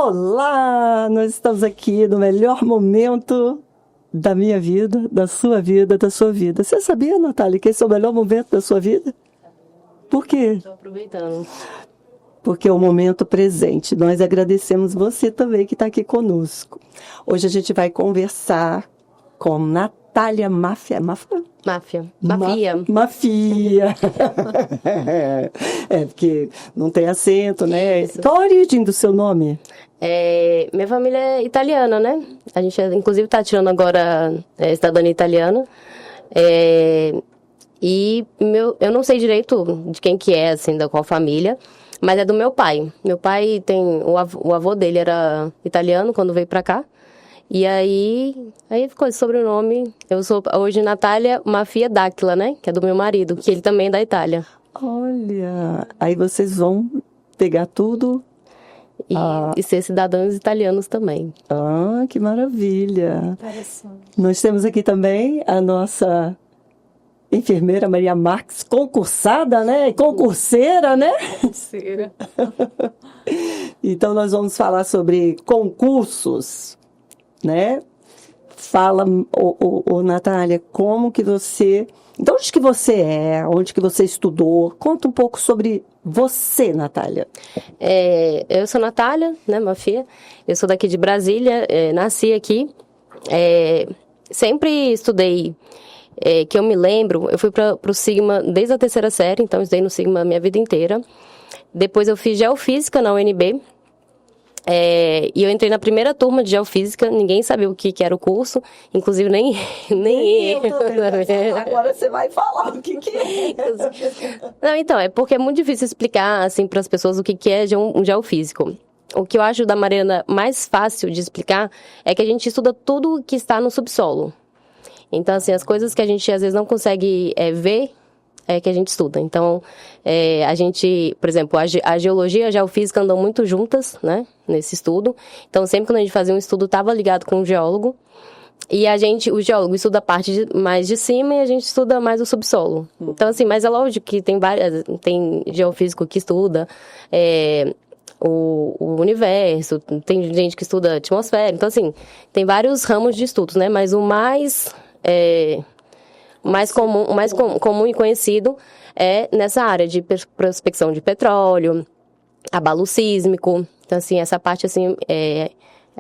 Olá! Nós estamos aqui no melhor momento da minha vida, da sua vida, da sua vida. Você sabia, Natália, que esse é o melhor momento da sua vida? Por quê? Estou aproveitando. Porque é o momento presente. Nós agradecemos você também que está aqui conosco. Hoje a gente vai conversar com Natália Mafia. Mafia. Porque não tem acento, né? Qual a origem do seu nome? Minha família é italiana, né? A gente, inclusive, está tirando agora cidadania italiana. Eu não sei direito de quem que é, assim, da qual família, mas é do meu pai. Meu pai tem... O avô dele era italiano quando veio pra cá. E aí ficou esse sobrenome. Eu sou hoje Natália Mafia Dáquila, né? Que é do meu marido, que ele também é da Itália. Olha, aí vocês vão pegar tudo... E ser cidadãos italianos também. Ah, que maravilha. Nós temos aqui também a nossa enfermeira Maria Marques, concursada, né? Concurseira, né? Concurseira. Então, nós vamos falar sobre concursos, né? Fala, Natália, como que você... De onde que você é? Onde que você estudou? Conta um pouco sobre você, Natália. Eu sou Natália, né, Mafia. Eu sou daqui de Brasília, nasci aqui. Sempre estudei, que eu me lembro, eu fui para o Sigma desde a 3ª série, então eu estudei no Sigma a minha vida inteira. Depois eu fiz Geofísica na UNB. E eu entrei na primeira turma de Geofísica, ninguém sabia o que era o curso, inclusive nem eu. Agora você vai falar o que é. Não, então, é porque é muito difícil explicar assim, para as pessoas o que é um geofísico. O que eu acho da maneira mais fácil de explicar é que a gente estuda tudo que está no subsolo. Então, assim, as coisas que a gente às vezes não consegue ver, que a gente estuda. Então, a gente, por exemplo, a geologia e a geofísica andam muito juntas, né, nesse estudo. Então, sempre quando a gente fazia um estudo, estava ligado com o geólogo. E o geólogo estuda a parte mais de cima e a gente estuda mais o subsolo. Então, assim, mas é lógico que tem geofísico que estuda o universo, tem gente que estuda a atmosfera. Então, assim, tem vários ramos de estudos, né, mas o mais comum e conhecido é nessa área de prospecção de petróleo, abalo sísmico. Então, assim, essa parte, assim, é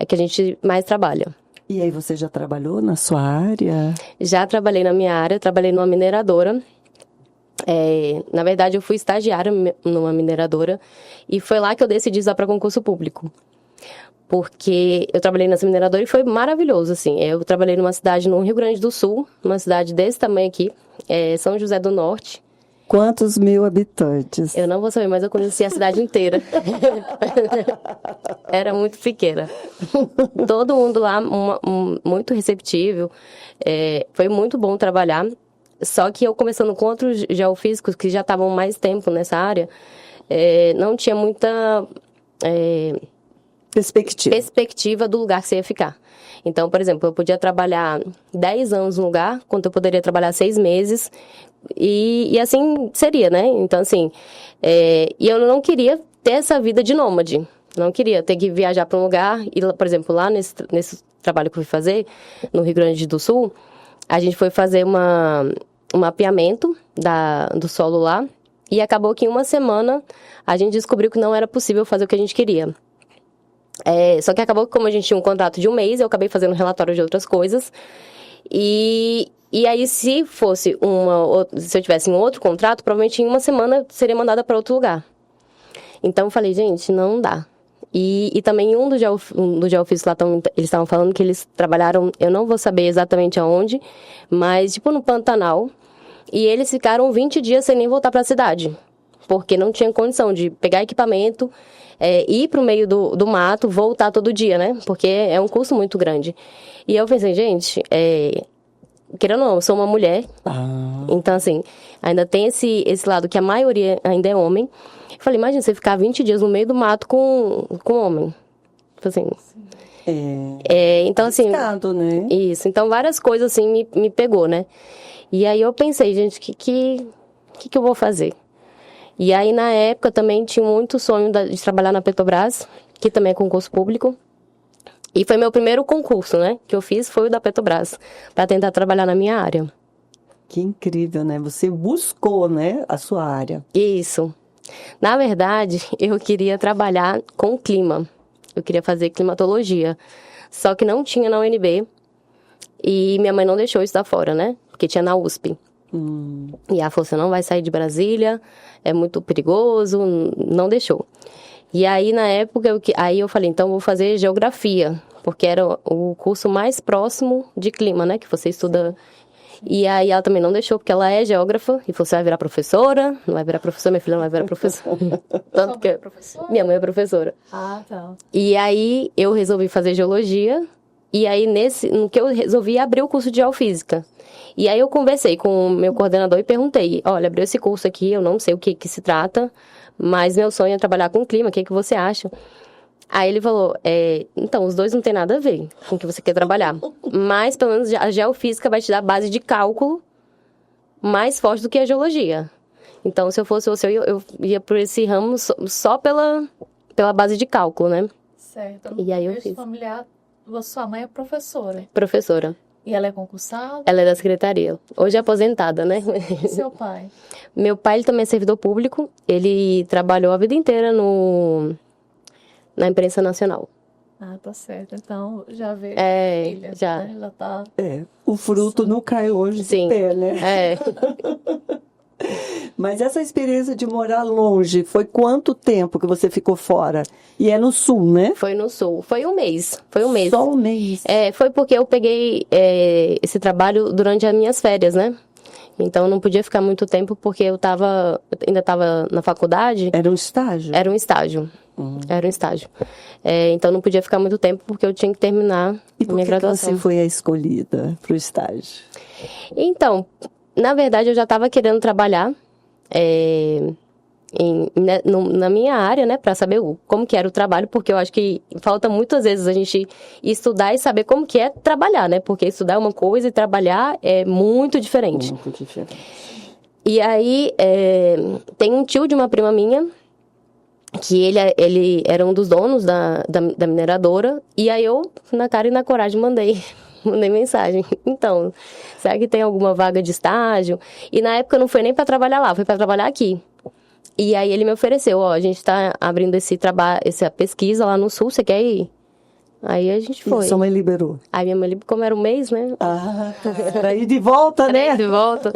que a gente mais trabalha. E aí, você já trabalhou na sua área? Já trabalhei na minha área, trabalhei numa mineradora. Na verdade, eu fui estagiária numa mineradora e foi lá que eu decidi usar para concurso público. Porque eu trabalhei nessa mineradora e foi maravilhoso, assim. Eu trabalhei numa cidade no Rio Grande do Sul, uma cidade desse tamanho aqui, São José do Norte. Quantos mil habitantes? Eu não vou saber, mas eu conheci a cidade inteira. Era muito pequena. Todo mundo lá muito receptível. Foi muito bom trabalhar. Só que eu começando com outros geofísicos que já estavam mais tempo nessa área, não tinha muita... perspectiva do lugar que você ia ficar. Então, por exemplo, eu podia trabalhar 10 anos no lugar, quando eu poderia trabalhar 6 meses, e assim seria, né? Então, assim, e eu não queria ter essa vida de nômade. Não queria ter que viajar para um lugar, e, por exemplo, lá nesse trabalho que eu fui fazer, no Rio Grande do Sul, a gente foi fazer um mapeamento do solo lá, e acabou que em uma semana a gente descobriu que não era possível fazer o que a gente queria. Só que acabou que, como a gente tinha um contrato de 1 mês, eu acabei fazendo um relatório de outras coisas. E aí, se eu tivesse um outro contrato, provavelmente em uma semana eu seria mandada para outro lugar. Então, eu falei, gente, não dá. E também do geofísico lá, eles estavam falando que eles trabalharam, eu não vou saber exatamente aonde, mas tipo no Pantanal. E eles ficaram 20 dias sem nem voltar para a cidade, porque não tinha condição de pegar equipamento, ir para o meio do mato, voltar todo dia, né? Porque é um custo muito grande. E eu pensei, gente, querendo ou não, eu sou uma mulher, então assim, ainda tem esse lado que a maioria ainda é homem. Eu falei, imagina você ficar 20 dias no meio do mato com homem. Assim, então assim... Estado, né? Isso, então várias coisas assim me pegou, né? E aí eu pensei, gente, o que eu vou fazer? E aí, na época, também tinha muito sonho de trabalhar na Petrobras. que também é concurso público. E foi meu primeiro concurso, né? Que eu fiz foi o da Petrobras, para tentar trabalhar na minha área. Que incrível, né? Você buscou, né, a sua área. Isso. Na verdade, eu queria trabalhar com clima. Eu queria fazer climatologia. Só que não tinha na UNB. E minha mãe não deixou eu estudar fora, né? Porque tinha na USP. E ela falou, você não vai sair de Brasília, é muito perigoso, não deixou. E aí, na época, eu falei, então vou fazer geografia, porque era o curso mais próximo de clima, né? Que você estuda. E aí ela também não deixou, porque ela é geógrafa, e falou, você vai virar professora? Não vai virar professora, minha filha não vai virar professora. Tanto que minha mãe é professora. Ah, tá. E aí eu resolvi fazer geologia, e aí no que eu resolvi abrir o curso de geofísica. E aí eu conversei com o meu coordenador e perguntei, olha, abriu esse curso aqui, eu não sei o que se trata, mas meu sonho é trabalhar com clima, o que você acha? Aí ele falou, então, os dois não tem nada a ver com o que você quer trabalhar. Mas, pelo menos, a geofísica vai te dar base de cálculo mais forte do que a geologia. Então, se eu fosse você, eu ia por esse ramo só pela base de cálculo, né? Certo. E aí eu fiz. Familiar, sua mãe é professora. Professora. E ela é concursada? Ela é da secretaria. Hoje é aposentada, né? E seu pai? Meu pai, ele também é servidor público. Ele trabalhou a vida inteira na imprensa nacional. Ah, tá certo. Então, já vê. É, já. Né? Já tá... O fruto não cai hoje Sim. do pé, né? É. Mas essa experiência de morar longe, foi quanto tempo que você ficou fora? E é no sul, né? Foi no sul. Foi um mês. Foi um mês. Só um mês. Foi porque eu peguei esse trabalho durante as minhas férias, né? Então, eu não podia ficar muito tempo porque eu ainda estava na faculdade. Era um estágio? Era um estágio. Era um estágio. Então, não podia ficar muito tempo porque eu tinha que terminar a minha graduação. E por que você foi a escolhida para o estágio? Então, na verdade, eu já estava querendo trabalhar na minha área, né, para saber como que era o trabalho, porque eu acho que falta muitas vezes a gente estudar e saber como que é trabalhar, né, porque estudar é uma coisa e trabalhar é muito diferente. Muito diferente. E aí, tem um tio de uma prima minha, que ele era um dos donos da mineradora, e aí eu, na cara e na coragem, mandei mensagem. Então, será que tem alguma vaga de estágio? E na época não foi nem para trabalhar lá, foi para trabalhar aqui. E aí ele me ofereceu, a gente tá abrindo essa pesquisa lá no sul, você quer ir? Aí a gente foi. E sua mãe liberou? Aí minha mãe, como era um mês, né? Ah, pra ir de volta, né? De volta.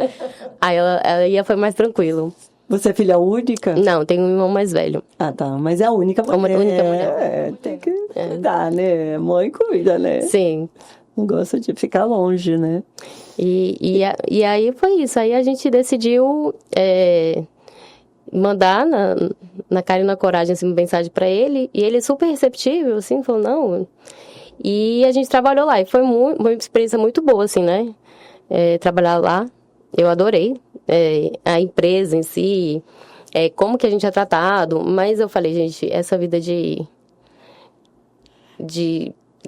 Aí ela foi mais tranquilo. Você é filha única? Não, tem um irmão mais velho. Ah, tá. Mas é a única mulher. Única mulher. Tem que cuidar, né? Mãe cuida, né? Sim. Não gosta de ficar longe, né? E aí foi isso. Aí a gente decidiu mandar na cara e na coragem assim, uma mensagem para ele. E ele super receptível, assim, falou, não. E a gente trabalhou lá. E foi uma experiência muito boa, assim, né? Trabalhar lá. Eu adorei. A empresa em si, como que a gente é tratado. Mas eu falei, gente, essa vida de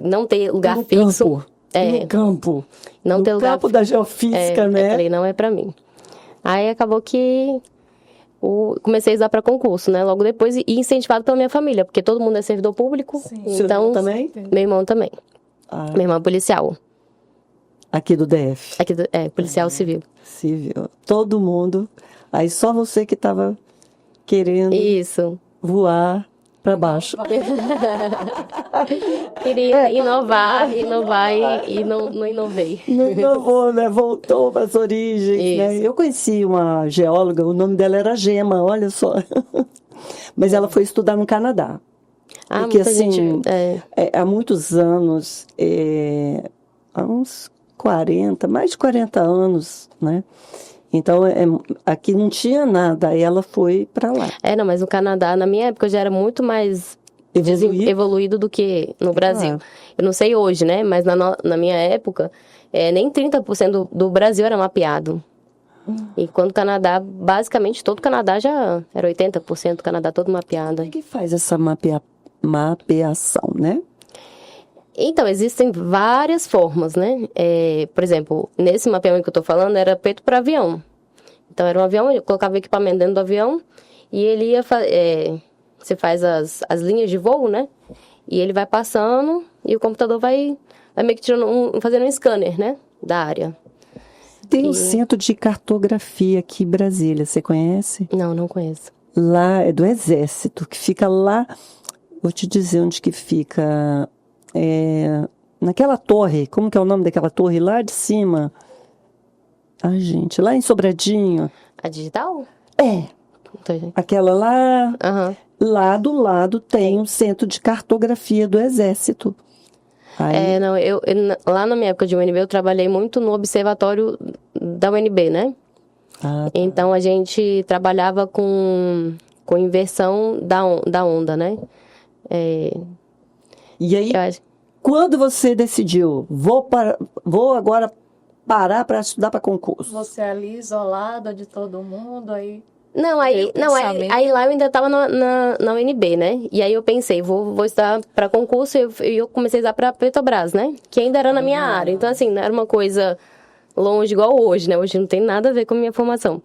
não ter lugar fixo. No campo. Não ter lugar campo da geofísica, né? Eu falei, não é pra mim. Aí acabou que comecei a estudar para concurso, né? Logo depois, e incentivado pela minha família, porque todo mundo é servidor público. Sim. Então, Seu irmão também? Meu irmão também. Ah. Meu irmão é policial. Aqui do DF? Aqui policial civil. Civil. Todo mundo. Aí só você que estava querendo Isso. voar para baixo. Queria inovar e não inovei. Não inovou, né? Voltou para as origens. Né? Eu conheci uma geóloga, o nome dela era Gema, olha só. Mas ela foi estudar no Canadá. Ah, porque muita assim, gente, há muitos anos, há uns 40, mais de 40 anos, né? Então, aqui não tinha nada, aí ela foi para lá. Não, mas no Canadá, na minha época, já era muito mais evoluído do que no Brasil. Eu não sei hoje, né? Mas na minha época, nem 30% do Brasil era mapeado. E quando o Canadá, basicamente, todo o Canadá já era 80% do Canadá todo mapeado. Como é que faz essa mapeação, né? Então, existem várias formas, né? Por exemplo, nesse mapeamento que eu estou falando, era feito para avião. Então, era um avião, eu colocava equipamento dentro do avião e ele ia Você faz as linhas de voo, né? E ele vai passando e o computador vai meio que fazendo um scanner, né? Da área. Tem um centro de cartografia aqui em Brasília, você conhece? Não conheço. Lá é do Exército, que fica lá, vou te dizer onde que fica, naquela torre, como que é o nome daquela torre lá de cima? Ai, gente, lá em Sobradinho. A digital? Aquela lá, Aham. lá do lado tem um centro de cartografia do Exército. Aí, Não, lá na minha época de UNB, eu trabalhei muito no observatório da UNB, né? tá. Então, a gente trabalhava com inversão da onda, né? E aí, Eu acho... quando você decidiu, vou agora parar para estudar para concurso? Você ali isolada de todo mundo, aí Não, Veio o pensamento. aí lá eu ainda estava na UNB, né? E aí eu pensei, vou estudar para concurso e eu comecei a estudar para Petrobras, né? Que ainda era na minha área. Então, assim, não era uma coisa longe igual hoje, né? Hoje não tem nada a ver com a minha formação.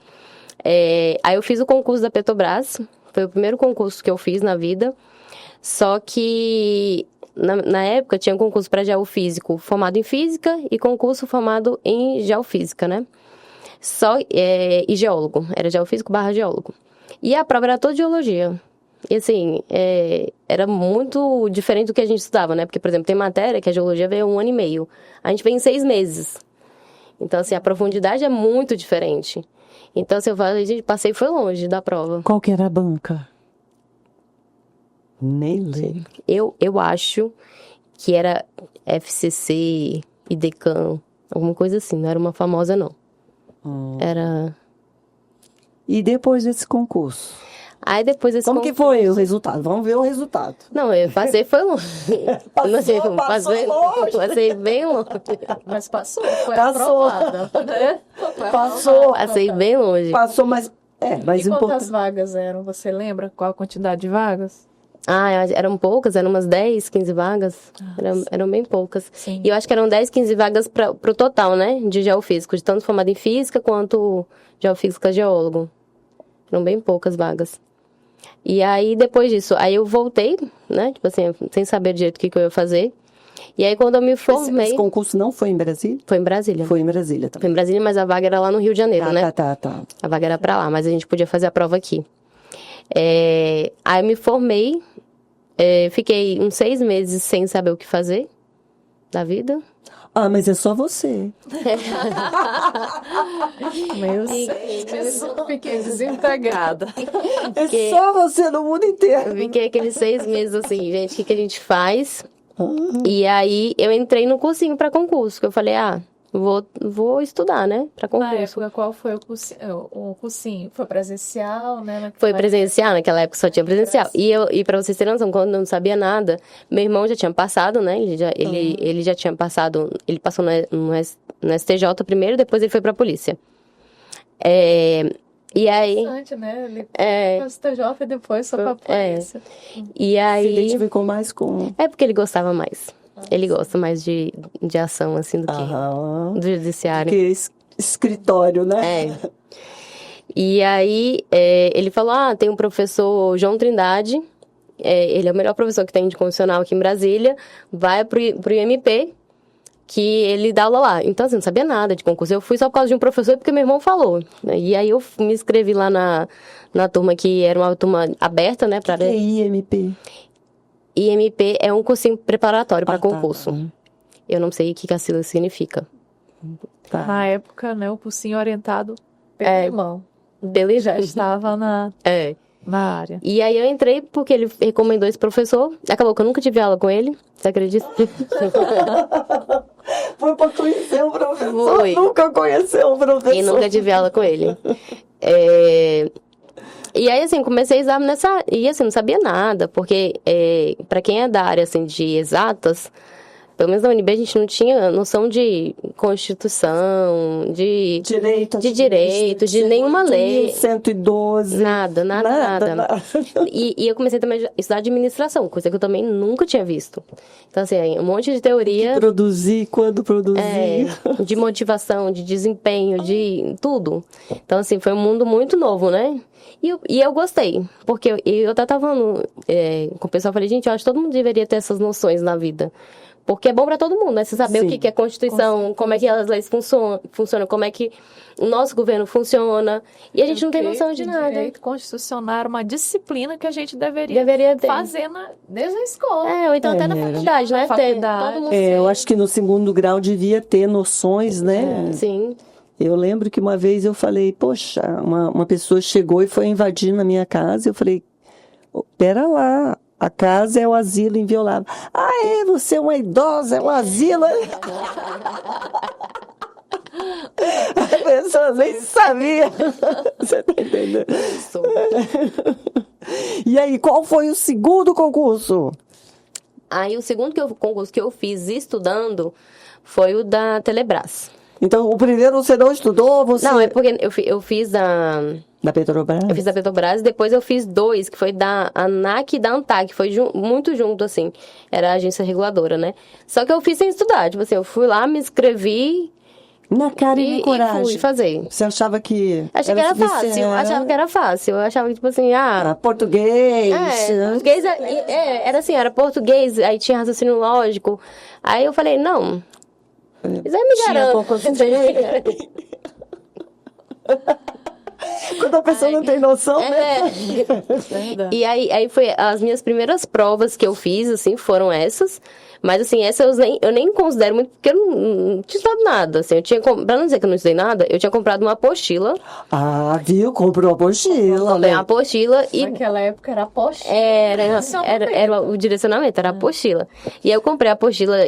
Aí eu fiz o concurso da Petrobras, foi o primeiro concurso que eu fiz na vida. Só que na época tinha um concurso para geofísico formado em física e concurso formado em geofísica, né? E geólogo, era geofísico / geólogo. E a prova era toda geologia. E assim, era muito diferente do que a gente estudava, né? Porque, por exemplo, tem matéria que a geologia veio 1 ano e meio. A gente veio em 6 meses. Então, assim, a profundidade é muito diferente. Então, assim, eu falei, gente, passei foi longe da prova. Qual que era a banca? Nem lembro. Eu acho que era FCC, IDECAM, alguma coisa assim. Não era uma famosa, não. Era... E depois desse concurso? Aí depois desse Como que foi o resultado? Vamos ver o resultado. Não, eu passei foi longe. Passou longe. Passei bem longe. mas passou, foi Passou. aprovada, né? Foi Passou. Passei bem longe. Passou, mas E quantas importante. vagas eram? Você lembra qual a quantidade de vagas? Eram poucas, eram umas 10, 15 vagas. Eram bem poucas. Sim. E eu acho que eram 10, 15 vagas pro total, né? De geofísico, de tanto formado em física quanto geofísica geólogo. Eram bem poucas vagas. E aí, depois disso, aí eu voltei, né? Tipo assim, sem saber direito o que eu ia fazer. E aí, quando eu me formei... Esse concurso não foi em Brasília? Foi em Brasília. Foi em Brasília também. Foi em Brasília, mas a vaga era lá no Rio de Janeiro, né? Tá. A vaga era pra lá, mas a gente podia fazer a prova aqui. Aí eu me formei, fiquei uns 6 meses sem saber o que fazer da vida. Ah, mas é só você. Meu Deus, eu fiquei desempregada. É só você no mundo inteiro. Eu fiquei aqueles 6 meses assim, gente, o que a gente faz? E aí eu entrei no cursinho pra concurso, que eu falei, vou estudar, né, pra Na concurso. época, qual foi o cursinho? Foi presencial, né? Foi presencial, naquela época só tinha presencial. E pra vocês terem noção, quando eu não sabia nada, meu irmão já tinha passado, né? Ele já tinha passado, ele passou no STJ primeiro, depois ele foi pra polícia. E aí... Interessante, né? Ele foi pro STJ e depois foi pra polícia. E Se aí... identificou mais com... É porque ele gostava mais. Ele gosta mais de ação, assim, do que do judiciário. Que escritório, né? E aí, ele falou, tem um professor João Trindade, ele é o melhor professor que tem de constitucional aqui em Brasília, vai pro IMP, que ele dá aula lá. Então, assim, não sabia nada de concurso. Eu fui só por causa de um professor, porque meu irmão falou. E aí, eu me inscrevi lá na turma, que era uma turma aberta, né? Pra... Que é IMP? IMP é um cursinho preparatório para concurso. Tá. Eu não sei o que a sigla significa. Tá. Na época, né, o cursinho orientado pelo irmão. Ele Já estava na área. E aí eu entrei porque ele recomendou esse professor. Acabou que eu nunca tive aula com ele. Você acredita? Foi pra conhecer o professor. Foi. Nunca conheceu o professor. E nunca tive aula com ele. E aí, assim, comecei a exame nessa... E, assim, não sabia nada. Porque, pra quem é da área, assim, de exatas... pelo menos na UNB, a gente não tinha noção de Constituição, de Direito, de nenhuma lei. 112. Nada. E eu comecei também a estudar administração, coisa que eu também nunca tinha visto. Então, assim, um monte de teoria. Produzir, quando produzir. De motivação, de desempenho, de tudo. Então, assim, foi um mundo muito novo, né? E eu gostei, porque eu até tava falando com o pessoal, falei, gente, eu acho que todo mundo deveria ter essas noções na vida. Porque é bom para todo mundo, né? Você saber Sim. o que é Constituição, como é que as leis funcionam, como é que o nosso governo funciona. E a gente não tem noção de nada. Direito constitucional era uma disciplina que a gente deveria ter. fazer desde a escola. Ou então até na faculdade, né? Faculdade. Todo mundo Eu acho que no segundo grau devia ter noções, né? Sim. Eu lembro que uma vez eu falei, poxa, uma pessoa chegou e foi invadir na minha casa. Eu falei, pera lá, a casa é o asilo inviolável. Você é uma idosa, é um asilo. A pessoa nem sabia. Você tá entendendo? Isso. E aí, qual foi o segundo concurso? Aí o segundo concurso que eu fiz estudando foi o da Telebrás. Então, o primeiro você não estudou? Não, é porque eu fiz da Petrobras? Eu fiz da Petrobras e depois eu fiz 2, que foi da ANAC e da ANTAC, foi muito junto, assim. Era a agência reguladora, né? Só que eu fiz sem estudar, tipo assim, eu fui lá, me inscrevi... Na cara e na coragem. E fui fazer. Você achava que... Achei que era fácil, achava que era fácil. Eu achava que, tipo assim, português. Português era assim, era português, aí tinha raciocínio lógico. Aí eu falei, não... Isso aí me garanto. Quando a pessoa não tem noção, né? E aí foi as minhas primeiras provas que eu fiz, assim, foram essas. Mas, assim, essas eu nem considero muito, porque eu não tinha estudado nada, assim. Pra não dizer que eu não estudei nada, eu tinha comprado uma apostila. Viu? Comprou a apostila. Comprei uma apostila e... Naquela época era apostila. Era o direcionamento, era a apostila. E aí eu comprei a apostila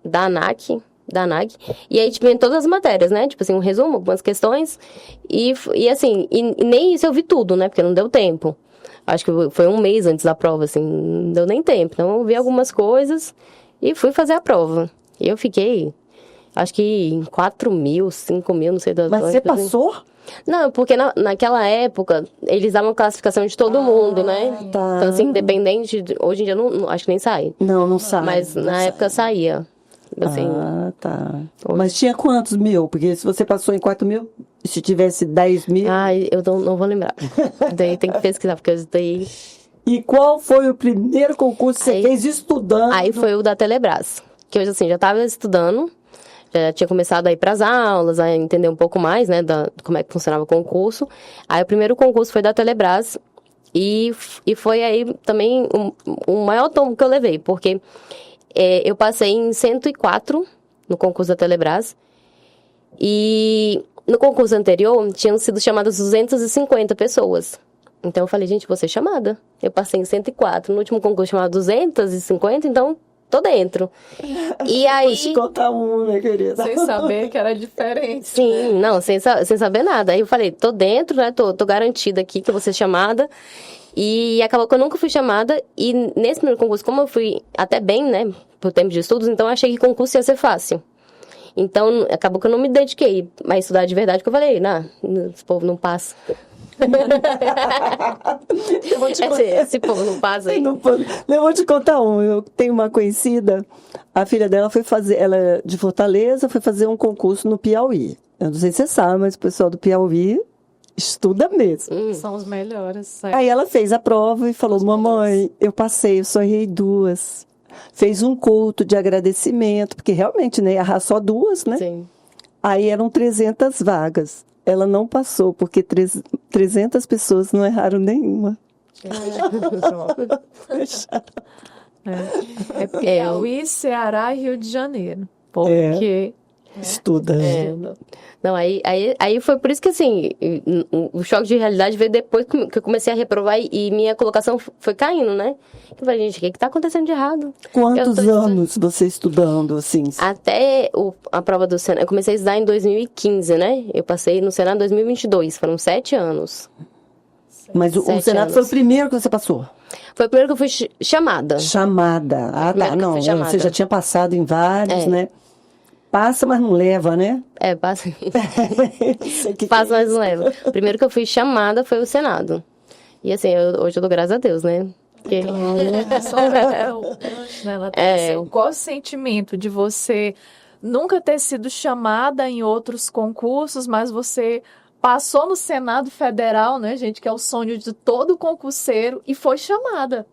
da ANAC, e aí, tipo, em todas as matérias, né? Tipo assim, um resumo, algumas questões, e assim, e nem isso eu vi tudo, né? Porque não deu tempo. Acho que foi um mês antes da prova, assim, não deu nem tempo. Então, eu vi algumas coisas e fui fazer a prova. E eu fiquei, acho que em 4.000, 5.000, não sei. Mas você passou? Não, porque naquela época, eles davam classificação de todo mundo, né? Tá. Então, assim, independente, hoje em dia, não, acho que nem sai. Não sai. Mas na época saía. Assim, tá. Mas tinha quantos mil? Porque se você passou em 4.000, se tivesse 10.000... eu não vou lembrar. Daí tem que pesquisar, porque eu estudei... E qual foi o primeiro concurso que você fez estudando? Aí foi o da Telebrás, que eu, assim, já estava estudando, já tinha começado a ir para as aulas, a entender um pouco mais, né, como é que funcionava o concurso. Aí o primeiro concurso foi da Telebrás, e foi aí também o maior tombo que eu levei, porque... eu passei em 104 no concurso da Telebrás. E no concurso anterior, tinham sido chamadas 250 pessoas. Então, eu falei, gente, vou ser chamada. Eu passei em 104. No último concurso, chamado 250, então, tô dentro. E aí... Vou te contar minha querida. Sem saber que era diferente. Sim, não, sem saber nada. Aí eu falei, tô dentro, né? Tô garantida aqui que eu vou ser chamada. E acabou que eu nunca fui chamada, e nesse primeiro concurso, como eu fui até bem, né, por tempo de estudos, então eu achei que concurso ia ser fácil. Então, acabou que eu não me dediquei a estudar de verdade, porque eu falei, esse povo não passa. Esse povo não passa aí. Eu vou te contar eu tenho uma conhecida, a filha dela ela é de Fortaleza, foi fazer um concurso no Piauí. Eu não sei se você sabe, mas o pessoal do Piauí estuda mesmo. São os melhores. Aí ela fez a prova e falou, mamãe, eu passei, eu só errei 2. Fez um culto de agradecimento, porque realmente, né, errar só 2, né? Sim. Aí eram 300 vagas. Ela não passou, porque 300 pessoas não erraram nenhuma. É Piauí, Ceará e Rio de Janeiro. Porque... Estuda. Não, aí foi por isso que, assim, o choque de realidade veio depois que eu comecei a reprovar e minha colocação foi caindo, né? Eu falei, gente, o que tá acontecendo de errado? Quantos anos você estudando, assim? Até a prova do Senado. Eu comecei a estudar em 2015, né? Eu passei no Senado em 2022. Foram 7 anos. Mas o 7 Senado foi o anos. primeiro que você passou? Foi o primeiro que eu fui chamada. Chamada. Ah, tá. Primeiro que Não, fui chamada. você já tinha passado em vários, É. né? Passa, mas não leva, né? Passa. Sei que Passa, mas não leva. O primeiro que eu fui chamada foi o Senado. E assim, hoje eu dou graças a Deus, né? Porque... Qual o sentimento de você nunca ter sido chamada em outros concursos, mas você passou no Senado Federal, né, gente, que é o sonho de todo concurseiro, e foi chamada?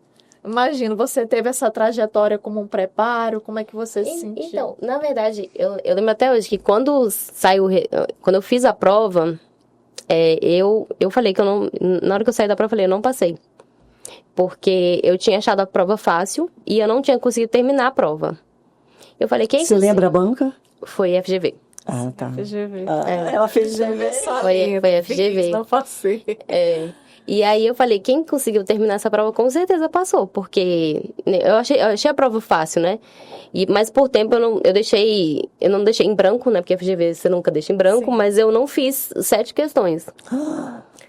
Imagino, você teve essa trajetória como um preparo, como é que você se sentiu? Então, na verdade, eu lembro até hoje que quando quando eu fiz a prova, eu falei que eu não, na hora que eu saí da prova, eu falei, eu não passei. Porque eu tinha achado a prova fácil e eu não tinha conseguido terminar a prova. Eu falei, quem Você lembra a banca? Foi FGV. Ah, tá. FGV. Ela fez FGV. Foi FGV. Não passei. E aí eu falei, quem conseguiu terminar essa prova com certeza passou, porque eu achei a prova fácil, né? Mas por tempo eu não deixei em branco, né? Porque a FGV você nunca deixa em branco, Sim. mas eu não fiz 7 questões.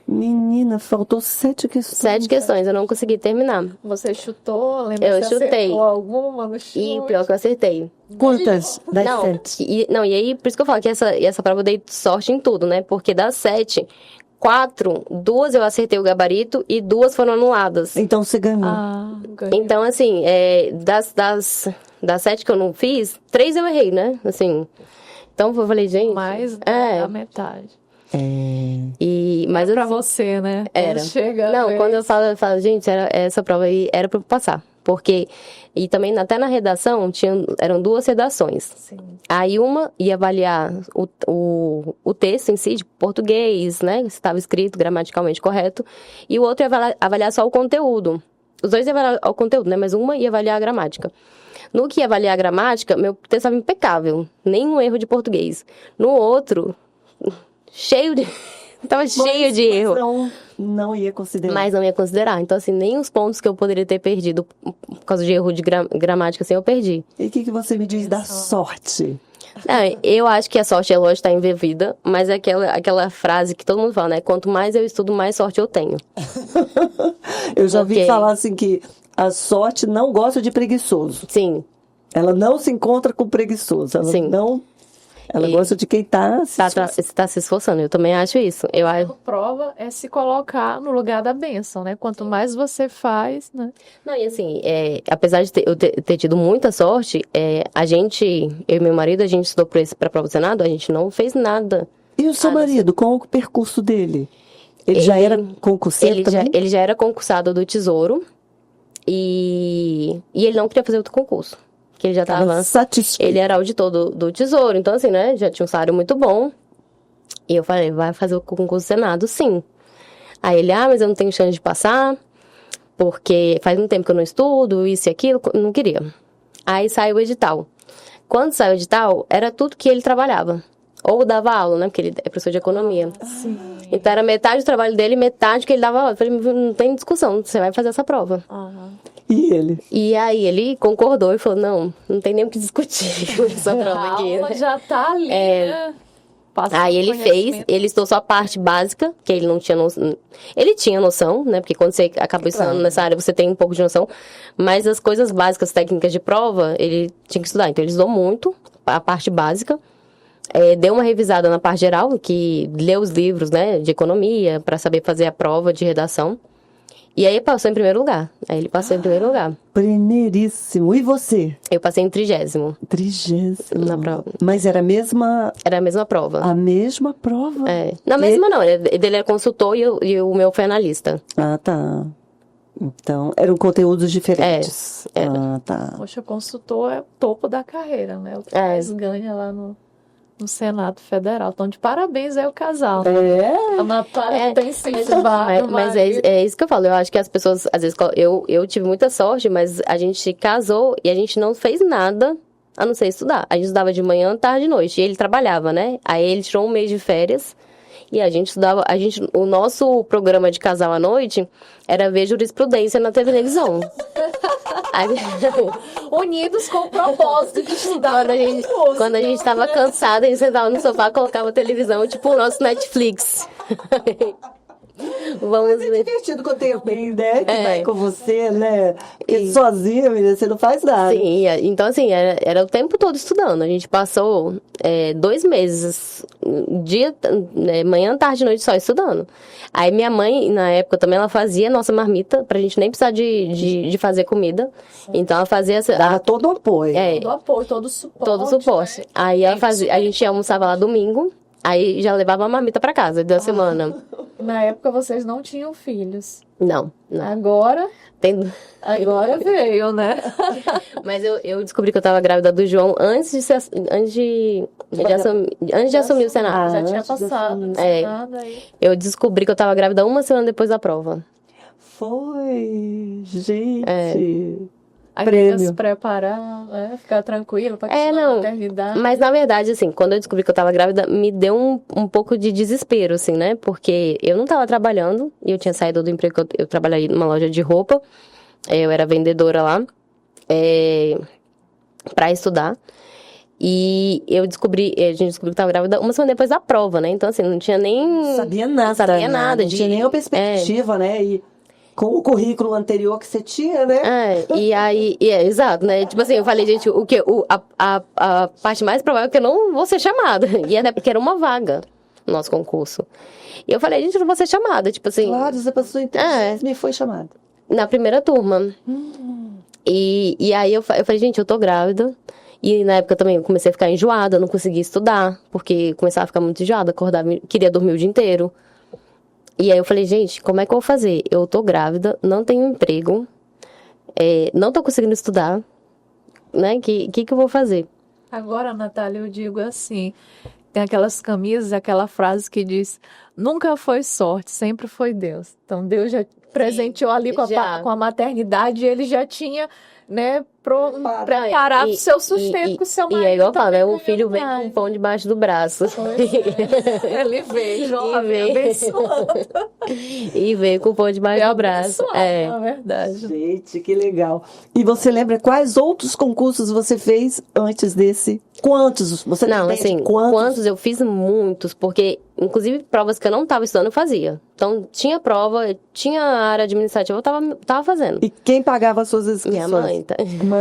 Menina, faltou 7 questões. 7 questões, eu não consegui terminar. Você chutou? Lembra Eu que você chutei. acertou alguma no chute? E pior que eu acertei. Quantas das Não, 7? e aí, por isso que eu falo que essa prova eu dei sorte em tudo, né? Porque das 7, 4, 2 eu acertei o gabarito e 2 foram anuladas. Então você ganhou. Ganhou. Então, assim, das 7 que eu não fiz, 3 eu errei, né? Assim, então eu falei, gente... Mais é. da metade. Mas Pra assim, você, né? era. Quando chega a Não, vez. quando eu falo, gente, essa prova aí era pra eu passar. Porque, e também até na redação, eram 2 redações. Sim. Aí uma ia avaliar o texto em si, de português, né? Se estava escrito gramaticalmente correto. E o outro ia avaliar só o conteúdo. Os dois iam avaliar o conteúdo, né? Mas uma ia avaliar a gramática. No que ia avaliar a gramática, meu texto estava impecável. Nenhum erro de português. No outro, cheio de... Tava cheio de erro. Não ia considerar. Mas não ia considerar. Então, assim, nem os pontos que eu poderia ter perdido por causa de erro de gramática, assim, eu perdi. E o que você me diz da sorte? Eu acho que a sorte, lógico, está envolvida, mas é aquela frase que todo mundo fala, né? Quanto mais eu estudo, mais sorte eu tenho. Eu já ouvi Ok. falar assim que a sorte não gosta de preguiçoso. Sim. Ela não se encontra com preguiçoso. Ela Sim. não... Ela E- gosta de quem está Tá se esforçando. Eu também acho isso. A prova é se colocar no lugar da bênção, né? Quanto mais você faz, né? Não, e assim, apesar de eu ter tido muita sorte, eu e meu marido, a gente estudou para a prova do Senado, a gente não fez nada. E o seu marido, qual o percurso dele? Ele já era concurseiro também? Ele já era concursado do Tesouro e ele não queria fazer outro concurso. Que ele já estava satisfeito. Ele era auditor do Tesouro, então assim, né, já tinha um salário muito bom. E eu falei, vai fazer o concurso do Senado, sim. Aí ele, mas eu não tenho chance de passar, porque faz muito tempo que eu não estudo, isso e aquilo, não queria. Aí saiu o edital. Quando saiu o edital, era tudo que ele trabalhava. Ou dava aula, né, porque ele é professor de economia. Sim. Então era metade do trabalho dele, metade que ele dava aula. Eu falei, não tem discussão, você vai fazer essa prova. E ele? E aí ele concordou e falou, não tem nem o que discutir com essa prova A aqui. aula né? já tá ali, né? Passando Aí ele fez, conhecimento. ele estudou só a parte básica, que ele não tinha noção. Ele tinha noção, né? Porque quando você acaba estudando nessa área, você tem um pouco de noção. Mas as coisas básicas, técnicas de prova, ele tinha que estudar. Então ele estudou muito a parte básica. Deu uma revisada na parte geral, que leu os livros, né? De economia, para saber fazer a prova de redação. E aí passou em primeiro lugar. Aí ele passou em primeiro lugar. Primeiríssimo. E você? Eu passei em 30º. 30º. Na prova. Mas era a mesma prova. A mesma prova? Na mesma não, ele é consultor e o meu foi analista. Ah, tá. Então, eram conteúdos diferentes. Era. Ah, tá. Poxa, o consultor é o topo da carreira, né? O que É. mais ganha lá no Senado Federal. Então, de parabéns aí o casal. É? A Natália tem incentivado o Mas marido. é isso que eu falo. Eu acho que as pessoas, às vezes, eu tive muita sorte, mas a gente casou e a gente não fez nada a não ser estudar. A gente estudava de manhã, tarde e noite. E ele trabalhava, né? Aí ele tirou um mês de férias e a gente estudava. O nosso programa de casal à noite era ver jurisprudência na televisão. Aí, Unidos com o propósito de estudar. quando a gente tava cansada, a gente sentava no sofá, colocava a televisão, tipo o nosso Netflix. Vamos É ver. divertido quando tem alguém, né, que É. vai com você, né? Porque E- sozinha, menina, você não faz nada. Sim, então assim, era o tempo todo estudando. A gente passou 2 meses, dia, manhã, tarde, noite só estudando. Aí minha mãe, na época também, ela fazia nossa marmita, pra gente nem precisar de fazer comida. Então ela fazia Dava todo o apoio. Todo apoio, todo suporte. todo o suporte. Né? Aí ela fazia, a gente almoçava lá domingo, aí já levava a marmita pra casa da semana. Na época vocês não tinham filhos. Não. Agora veio, né? Mas eu descobri que eu tava grávida do João antes de assumir o Senado. Já tinha antes de passado. assumir. Não sei nada aí. Eu descobri que eu tava grávida 1 semana depois da prova. Foi, gente. Aí Prêmio. fica se preparar, né? Ficar tranquilo pra questão da Não. maternidade. Mas, na verdade, assim, quando eu descobri que eu tava grávida, me deu um pouco de desespero, assim, né? Porque eu não tava trabalhando, e eu tinha saído do emprego, eu trabalhei numa loja de roupa, eu era vendedora lá, pra estudar. E a gente descobriu que eu tava grávida 1 semana depois da prova, né? Então, assim, não tinha nem... Não sabia nada. sabia né? nada Não tinha nem a perspectiva, né? E com o currículo anterior que você tinha, né? E aí, exato, né? Tipo assim, eu falei, gente, a parte mais provável é que eu não vou ser chamada. E até porque era uma vaga no nosso concurso. E eu falei, gente, eu não vou ser chamada. Tipo assim, Claro, você passou em 3 me foi chamada. na primeira turma. E aí eu falei, gente, eu tô grávida. E na época também eu comecei a ficar enjoada, não conseguia estudar, porque começava a ficar muito enjoada, acordava, queria dormir o dia inteiro. E aí eu falei, gente, como é que eu vou fazer? Eu tô grávida, não tenho emprego, não tô conseguindo estudar, né? Que eu vou fazer? Agora, Natália, eu digo assim, tem aquelas camisas, aquela frase que diz, nunca foi sorte, sempre foi Deus. Então, Deus já presenteou ali com a maternidade e ele já tinha, né, preparado o seu sustento com o seu marido. E aí, igual eu falo, né? O também filho vem ganhou com um pão debaixo do braço. Ele veio, jovem, abençoado. E veio com o pão debaixo do braço. Na verdade. Gente, que legal. E você lembra quais outros concursos você fez antes desse? Quantos? Você tem Não, ideia de assim, quantos eu fiz muitos, porque inclusive provas que eu não estava estudando eu fazia. Então, tinha prova, tinha área administrativa, eu tava fazendo. E quem pagava as suas inscrições? Minha mãe, tá? Mãe.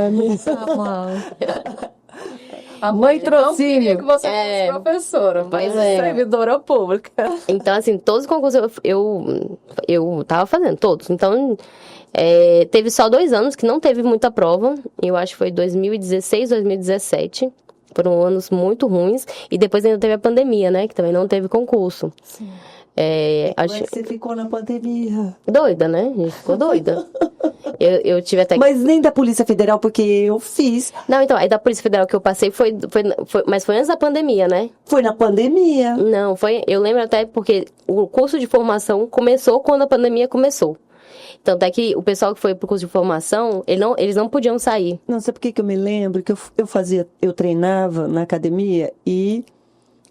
A Mãe mãe não queria trocínio. que você fosse professora, mas Pois é. servidora pública. Então, assim, todos os concursos eu tava fazendo, todos. Então, teve só 2 anos que não teve muita prova. Eu acho que foi 2016, 2017. Foram anos muito ruins. E depois ainda teve a pandemia, né? Que também não teve concurso. Sim. Como é que você ficou na pandemia? Doida, né? A gente ficou doida. Eu tive até que... Mas nem da Polícia Federal, porque eu fiz. Não, então, aí da Polícia Federal que eu passei mas foi antes da pandemia, né? Foi na pandemia. Não, eu lembro até porque o curso de formação começou quando a pandemia começou. Tanto é que o pessoal que foi pro curso de formação, eles não podiam sair. Não sei por que eu me lembro que eu treinava na academia e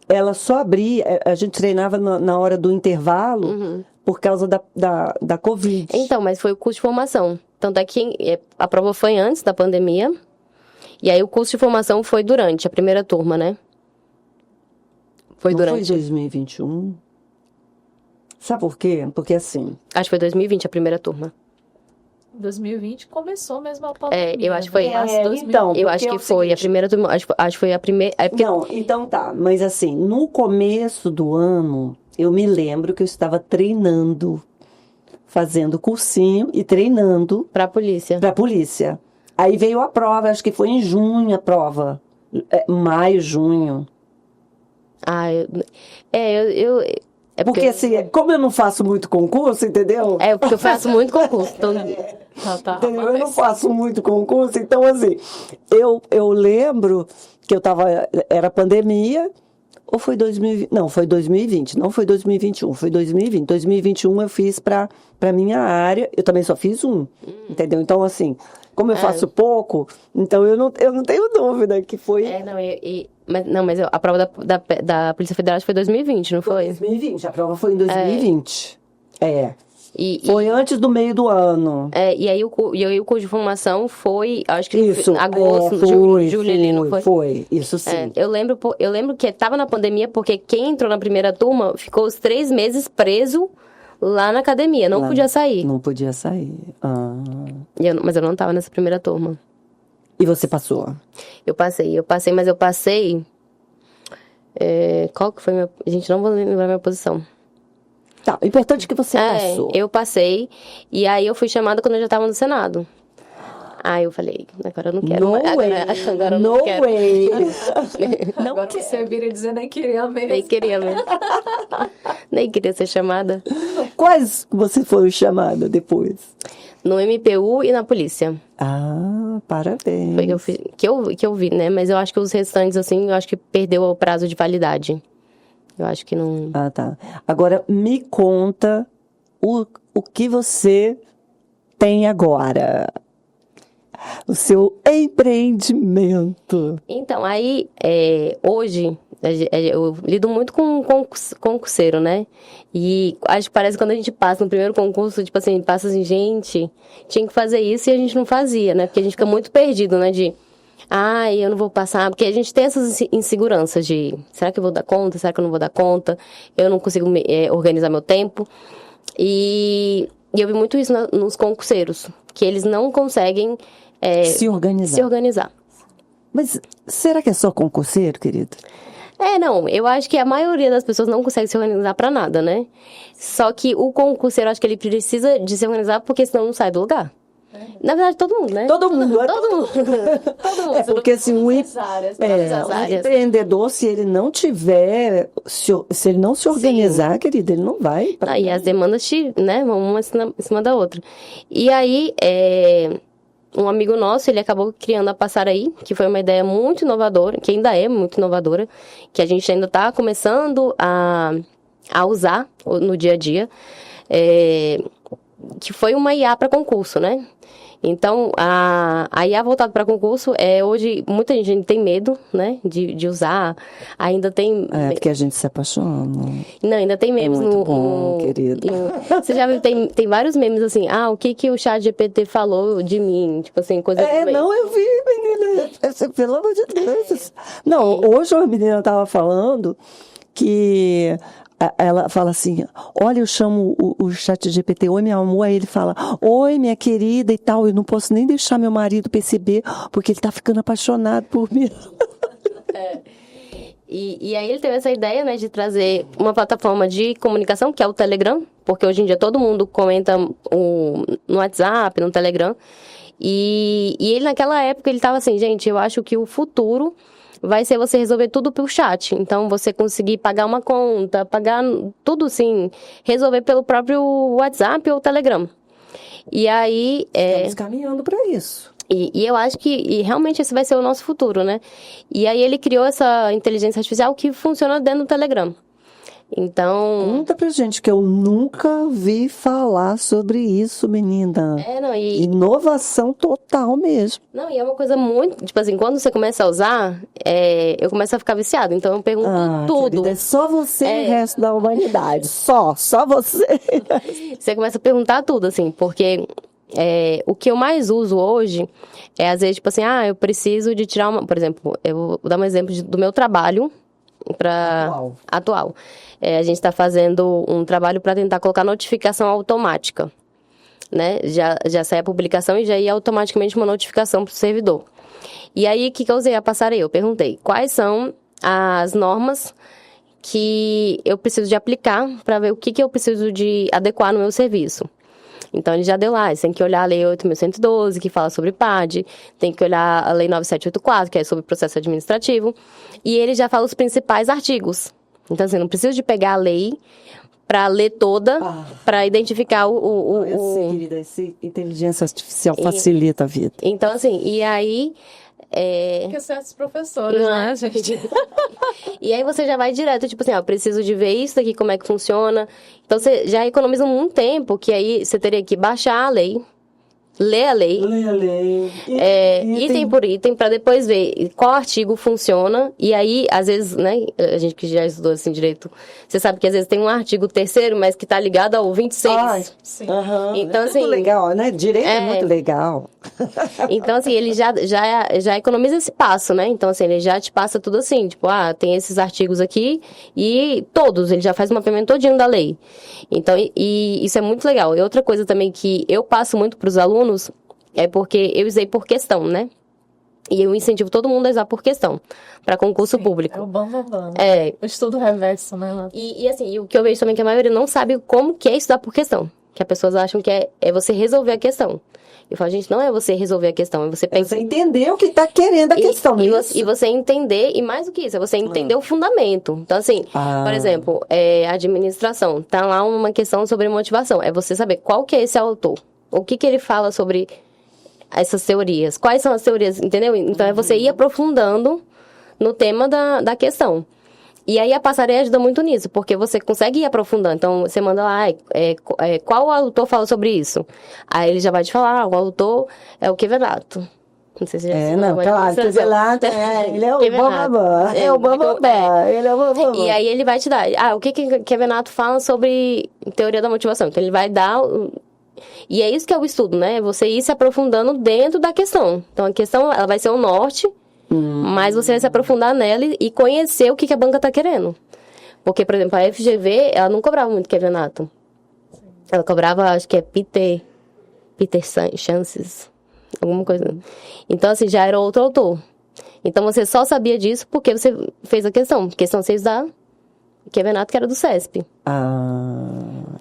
ela só abria, a gente treinava na hora do intervalo por causa da Covid. Então, mas foi o curso de formação. Tanto é que a prova foi antes da pandemia, e aí o curso de formação foi durante a primeira turma, né? Foi Não durante. foi 2021? Sabe por quê? Porque assim... Acho que foi 2020 a primeira turma. 2020 começou mesmo a pandemia. Eu acho que foi. Março de 2020. Então, Eu acho que foi a primeira turma. Acho que foi a primeira. Não, então tá. Mas assim, no começo do ano, eu me lembro que eu estava treinando, fazendo cursinho e treinando Pra polícia. pra polícia. Aí veio a prova, acho que foi em junho a prova. Maio, junho. Porque assim, como eu não faço muito concurso, entendeu? Porque eu faço muito concurso. Então, Entendeu? Eu não faço muito concurso, então assim, eu lembro que era pandemia, ou foi 2020? Não, foi 2020, não foi 2021, foi 2020. 2021 eu fiz pra minha área, eu também só fiz entendeu? Então assim, como eu faço pouco, então eu não tenho dúvida que foi... mas a prova da Polícia Federal acho que foi 2020, não foi? 2020, a prova foi em 2020. Foi antes do meio do ano. E aí o curso de formação foi, acho que Isso, agosto, julho ali, não foi? Foi, isso sim. Eu lembro que estava na pandemia porque quem entrou na primeira turma ficou os 3 meses preso lá na academia, não Lá. podia sair. Não podia sair. Mas eu não tava nessa primeira turma. E você passou? Eu passei, mas eu passei... qual que foi minha... Gente, não vou lembrar minha posição. Tá, o importante é que você passou. Eu passei, e aí eu fui chamada quando eu já tava no Senado. Aí eu falei, agora eu não quero mais. Agora eu não quero. Way. Não Agora você vira e dizer nem queria mesmo. Nem queria mesmo. Nem queria ser chamada. Quais você foi chamada depois? No MPU e na polícia. Parabéns. Foi que eu vi, né? Mas eu acho que os restantes, assim, eu acho que perdeu o prazo de validade. Eu acho que não... Tá. Agora, me conta o que você tem agora. O seu empreendimento. Então, aí, hoje, eu lido muito com concurseiro, né? E acho que parece que quando a gente passa no primeiro concurso, tipo assim, passa assim, gente, tinha que fazer isso e a gente não fazia, né? Porque a gente fica muito perdido, né? Eu não vou passar, porque a gente tem essas inseguranças de, será que eu vou dar conta? Será que eu não vou dar conta? Eu não consigo organizar meu tempo. E eu vi muito isso nos concurseiros, que eles não conseguem se organizar. Mas será que é só concurseiro, querido? Não, eu acho que a maioria das pessoas não consegue se organizar pra nada, né? Só que o concurseiro, acho que ele precisa de se organizar porque senão não sai do lugar. Na verdade, todo mundo, né? Todo mundo. Porque assim, um empreendedor, se ele não tiver, se ele não se organizar, querido, ele não vai. E as demandas, né, vão uma em cima da outra. E aí, um amigo nosso, ele acabou criando a Passaraí, que foi uma ideia muito inovadora, que ainda é muito inovadora, que a gente ainda está começando a usar no dia a dia, que foi uma IA para concurso, né? Então, a IA voltada para concurso, hoje, muita gente tem medo, né, de usar, ainda tem... porque a gente se apaixona. Não, ainda tem memes muito bom, querido. Você já viu, tem vários memes assim, o que o ChatGPT falou de mim, tipo assim, coisa... Não, eu vi, menina, pelo amor de Deus. Não, hoje a menina estava falando que... Ela fala assim, olha, eu chamo o ChatGPT, oi, meu amor, aí ele fala, oi, minha querida e tal, eu não posso nem deixar meu marido perceber, porque ele tá ficando apaixonado por mim. E aí ele teve essa ideia, né, de trazer uma plataforma de comunicação, que é o Telegram, porque hoje em dia todo mundo comenta no WhatsApp, no Telegram, e ele naquela época, ele tava assim, gente, eu acho que o futuro... vai ser você resolver tudo pelo chat. Então, você conseguir pagar uma conta, pagar tudo assim, resolver pelo próprio WhatsApp ou Telegram. E aí... Estamos caminhando para isso. E eu acho que realmente esse vai ser o nosso futuro, né? E aí ele criou essa inteligência artificial que funciona dentro do Telegram. Então... Conta pra gente, que eu nunca vi falar sobre isso, menina. Inovação total mesmo. Não, e é uma coisa muito... Tipo assim, quando você começa a usar, eu começo a ficar viciada. Então, eu pergunto tudo. Querida, é só você e o resto da humanidade. Só você. Você começa a perguntar tudo, assim, porque... o que eu mais uso hoje às vezes, tipo assim, eu preciso de tirar uma... Por exemplo, eu vou dar um exemplo do meu trabalho atual. A gente está fazendo um trabalho para tentar colocar notificação automática, né? Já sai a publicação e já ia automaticamente uma notificação para o servidor. E aí, o que eu usei a Passaraí? Eu perguntei quais são as normas que eu preciso de aplicar para ver o que eu preciso de adequar no meu serviço. Então, ele já deu lá, você tem que olhar a Lei 8.112, que fala sobre PAD, tem que olhar a Lei 9784, que é sobre processo administrativo, e ele já fala os principais artigos. Então, assim, não preciso de pegar a lei para ler toda, para identificar Eu sei, querida, essa inteligência artificial facilita a vida. Então, assim, e aí... Porque certos professores, né, gente? E aí você já vai direto, tipo assim, eu preciso de ver isso daqui, como é que funciona. Então você já economiza muito tempo, que aí você teria que baixar a lei, ler a lei. Item por item, para depois ver qual artigo funciona. E aí, às vezes, né, a gente que já estudou assim direito, você sabe que às vezes tem um artigo terceiro, mas que tá ligado ao 26. Sim. Então, então, é assim, muito legal, né? Direito é muito legal. Então, assim, ele já economiza esse passo, né? Então, assim, ele já te passa tudo assim, tipo, tem esses artigos aqui e todos, ele já faz um mapeamento todinho da lei. Então, e isso é muito legal. E outra coisa também que eu passo muito para os alunos é porque eu usei por questão, né? E eu incentivo todo mundo a usar por questão, para concurso público. É o bam. É. O estudo reverso, né? E assim, e o que eu vejo também é que a maioria não sabe como que é estudar por questão. Que as pessoas acham que é você resolver a questão. Eu falo, gente, não é você resolver a questão, é você pensar. Você entender o que está querendo a questão, e você entender, e mais do que isso, é você entender o fundamento. Então, assim, por exemplo, administração, tá lá uma questão sobre motivação. É você saber qual que é esse autor. O que ele fala sobre essas teorias. Quais são as teorias, entendeu? Então, é você ir aprofundando no tema da questão. E aí, a passarela ajuda muito nisso, porque você consegue ir aprofundando. Então, você manda lá, qual autor fala sobre isso? Aí, ele já vai te falar, o autor é o Quevenato. Não sei se já claro, Quevenato, ele é o bambambam. Ele é o bambambam. E aí, ele vai te dar, o que Quevenato fala sobre teoria da motivação? Então, ele vai dar... E é isso que é o estudo, né? Você ir se aprofundando dentro da questão. Então, a questão, ela vai ser o norte, mas você vai se aprofundar nela e conhecer o que a banca está querendo. Porque, por exemplo, a FGV, ela não cobrava muito Quevenato. Ela cobrava, acho que é Peter Chances, alguma coisa. Então, assim, já era outro autor. Então, você só sabia disso porque você fez a questão. Questão 6 da Quevenato, que era do CESP.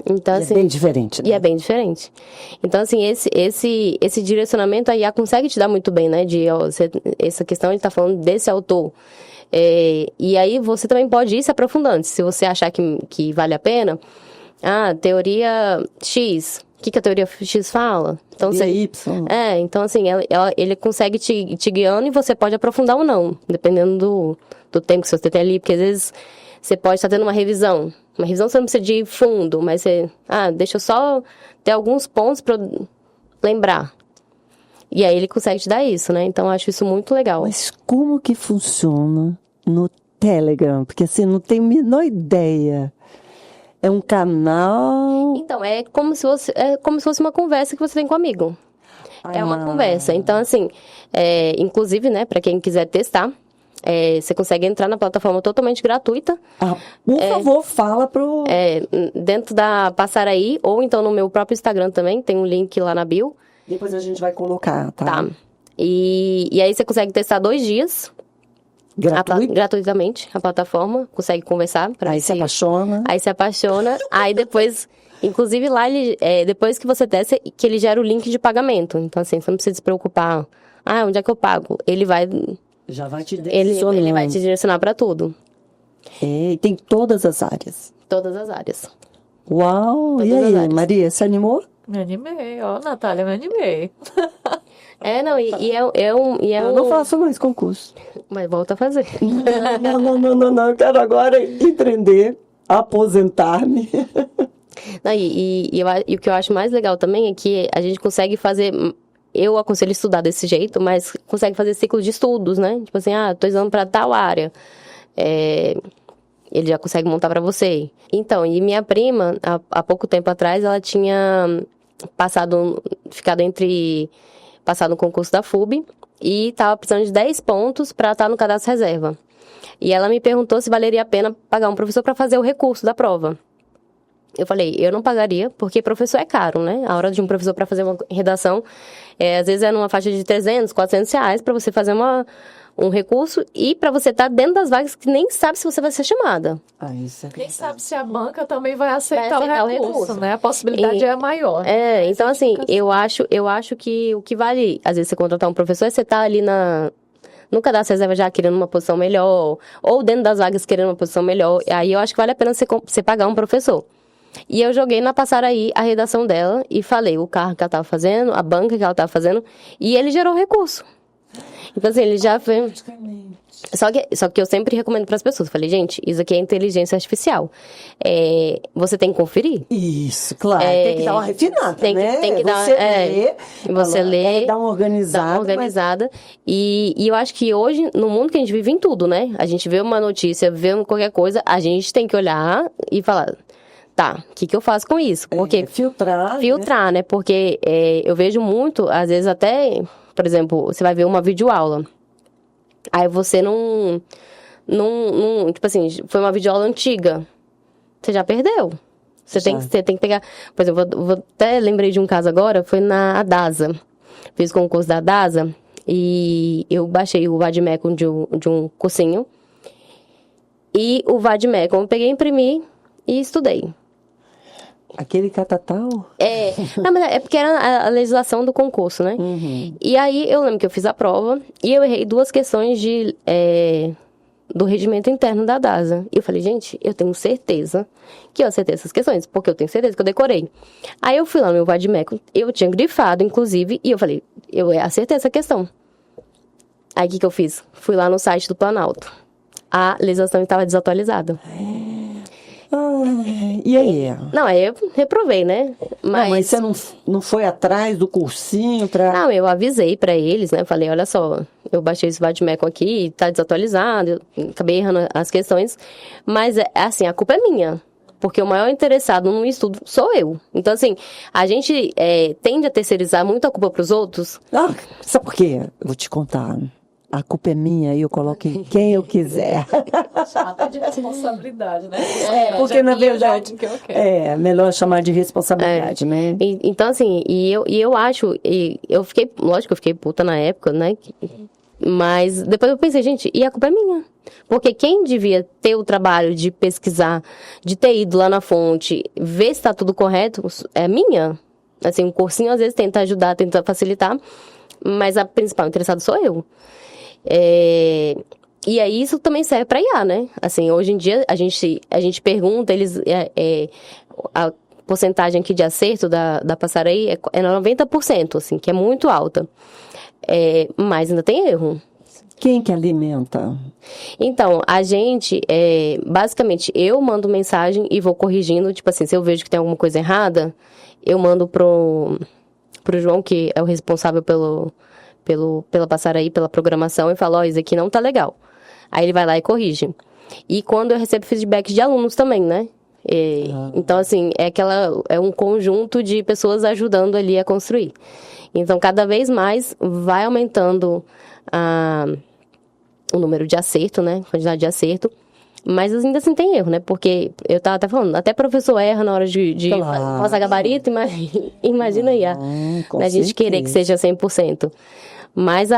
Então, assim, é bem diferente, né? E é bem diferente. Então, assim, esse direcionamento a IA consegue te dar muito bem, né? Essa questão, ele tá falando desse autor. E aí, você também pode ir se aprofundando. Se você achar que vale a pena, teoria X. O que a teoria X fala? Então, Y. Então, assim, ele consegue te guiando e você pode aprofundar ou não, dependendo do tempo que você tem ali, porque às vezes você pode estar tendo uma revisão. Uma revisão você não precisa de fundo, mas você... deixa eu só ter alguns pontos para lembrar. E aí ele consegue te dar isso, né? Então, eu acho isso muito legal. Mas como que funciona no Telegram? Porque assim, não tenho a menor ideia. É um canal... Então, é como se fosse uma conversa que você tem com um amigo. É uma conversa. Então, assim, inclusive, né, para quem quiser testar, você consegue entrar na plataforma totalmente gratuita. Por favor, fala pro... Dentro da Passaraí, ou então no meu próprio Instagram também, tem um link lá na bio. Depois a gente vai colocar, tá? Tá. E aí você consegue testar 2 dias. Gratuitamente, a plataforma. Consegue conversar. Aí se apaixona. Aí se apaixona. Aí depois... Inclusive lá, depois que você testa, que ele gera o link de pagamento. Então, assim, você não precisa se preocupar. Onde é que eu pago? Ele vai... Já vai te direcionando. Ele vai te direcionar para tudo. E tem todas as áreas. Todas as áreas. Uau! E aí, Maria, se animou? Me animei, Natália, me animei. Eu não faço mais concurso. Mas volta a fazer. Não. Eu quero agora empreender, aposentar-me. E o que eu acho mais legal também é que a gente consegue fazer... Eu aconselho estudar desse jeito, mas consegue fazer ciclo de estudos, né? Tipo assim, tô estudando para tal área. Ele já consegue montar para você. Então, e minha prima, há pouco tempo atrás, ela tinha passado no concurso da FUB e estava precisando de 10 pontos para estar no cadastro reserva. E ela me perguntou se valeria a pena pagar um professor para fazer o recurso da prova. Eu falei, eu não pagaria, porque professor é caro, né? A hora de um professor para fazer uma redação, às vezes é numa faixa de 300, 400 reais para você fazer um recurso e para você estar dentro das vagas que nem sabe se você vai ser chamada. Nem sabe se a banca também vai aceitar o recurso, né? A possibilidade é maior. Então assim, eu acho que o que vale, às vezes, você contratar um professor é você estar ali no cadastro reserva já querendo uma posição melhor, ou dentro das vagas querendo uma posição melhor. Aí eu acho que vale a pena você pagar um professor. E eu joguei na Passaraí a redação dela e falei o carro que ela estava fazendo, a banca que ela estava fazendo, e ele gerou recurso. Então, assim, ele já fez... Só que eu sempre recomendo para as pessoas. Falei, gente, isso aqui é inteligência artificial. Você tem que conferir. Isso, claro. Tem que dar uma refinada, né? Tem que dar... Você lê... Dá uma organizada. E eu acho que hoje, no mundo que a gente vive em tudo, né? A gente vê uma notícia, vê qualquer coisa, a gente tem que olhar e falar... Tá, o que eu faço com isso? Porque Filtrar, né? Porque eu vejo muito, às vezes até, por exemplo, você vai ver uma videoaula. Aí você não tipo assim, foi uma videoaula antiga. Você já perdeu. Você tem que pegar... Por exemplo, vou até lembrei de um caso agora, foi na Adasa. Fiz concurso da Adasa e eu baixei o Vademecum de um cursinho. E o Vademecum eu peguei, imprimi e estudei. Aquele catatal? Não, mas é porque era a legislação do concurso, né? Uhum. E aí eu lembro que eu fiz a prova e eu errei 2 questões do regimento interno da DASA. E eu falei, gente, eu tenho certeza que eu acertei essas questões, porque eu tenho certeza que eu decorei. Aí eu fui lá no meu Vademecum, eu tinha grifado, inclusive, e eu falei, eu acertei essa questão. Aí o que eu fiz? Fui lá no site do Planalto. A legislação estava desatualizada. E aí? Não, aí eu reprovei, né? Mas você não foi atrás do cursinho pra... Não, eu avisei pra eles, né? Falei, olha só, eu baixei esse Vademecum aqui, tá desatualizado, eu acabei errando as questões. Mas, assim, a culpa é minha. Porque o maior interessado no estudo sou eu. Então, assim, a gente tende a terceirizar muito a culpa pros outros. Sabe por quê? Eu vou te contar. A culpa é minha e eu coloco em quem eu quiser. Até de responsabilidade, né? Porque, na verdade, melhor chamar de responsabilidade, né? Então, assim, e eu acho, eu fiquei, lógico que eu fiquei puta na época, né? Mas depois eu pensei, gente, e a culpa é minha. Porque quem devia ter o trabalho de pesquisar, de ter ido lá na fonte, ver se tá tudo correto, é minha. Assim, um cursinho às vezes tenta ajudar, tenta facilitar, mas a principal interessada sou eu. E aí isso também serve para IA, né? Assim, hoje em dia a gente pergunta, eles a porcentagem aqui de acerto da Passarei é 90%, assim, que é muito alta. Mas ainda tem erro. Quem que alimenta? Então, a gente, basicamente, eu mando mensagem e vou corrigindo. Tipo assim, se eu vejo que tem alguma coisa errada, eu mando pro João, que é o responsável pela Passarei, pela programação, e falo, isso aqui não tá legal. Aí ele vai lá e corrige. E quando eu recebo feedback de alunos também, né? Então, assim, é um conjunto de pessoas ajudando ali a construir. Então, cada vez mais vai aumentando o número de acerto, né? A quantidade de acerto. Mas ainda assim tem erro, né? Porque eu tava até falando, até professor erra na hora de passar gabarito, imagina aí, a gente querer que seja 100%. Mas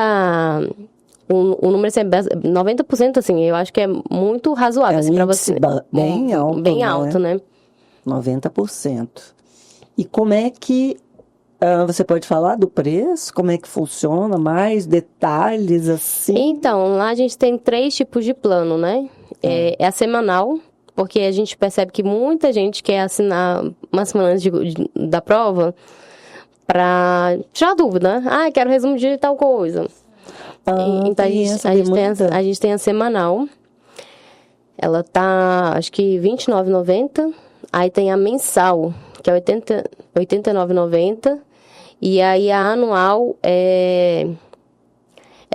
o número é 90%, assim, eu acho que é muito razoável, assim, para você. Bem alto, bem alto, né? 90%. E como é que você pode falar do preço? Como é que funciona? Mais detalhes, assim? Então, lá a gente tem 3 tipos de plano, né? É a semanal, porque a gente percebe que muita gente quer assinar uma semana antes da prova para tirar dúvida. Quero resumo de tal coisa. Então, a gente tem a semanal. Ela tá, acho que R$ 29,90. Aí tem a mensal, que é R$ 89,90. E aí a anual é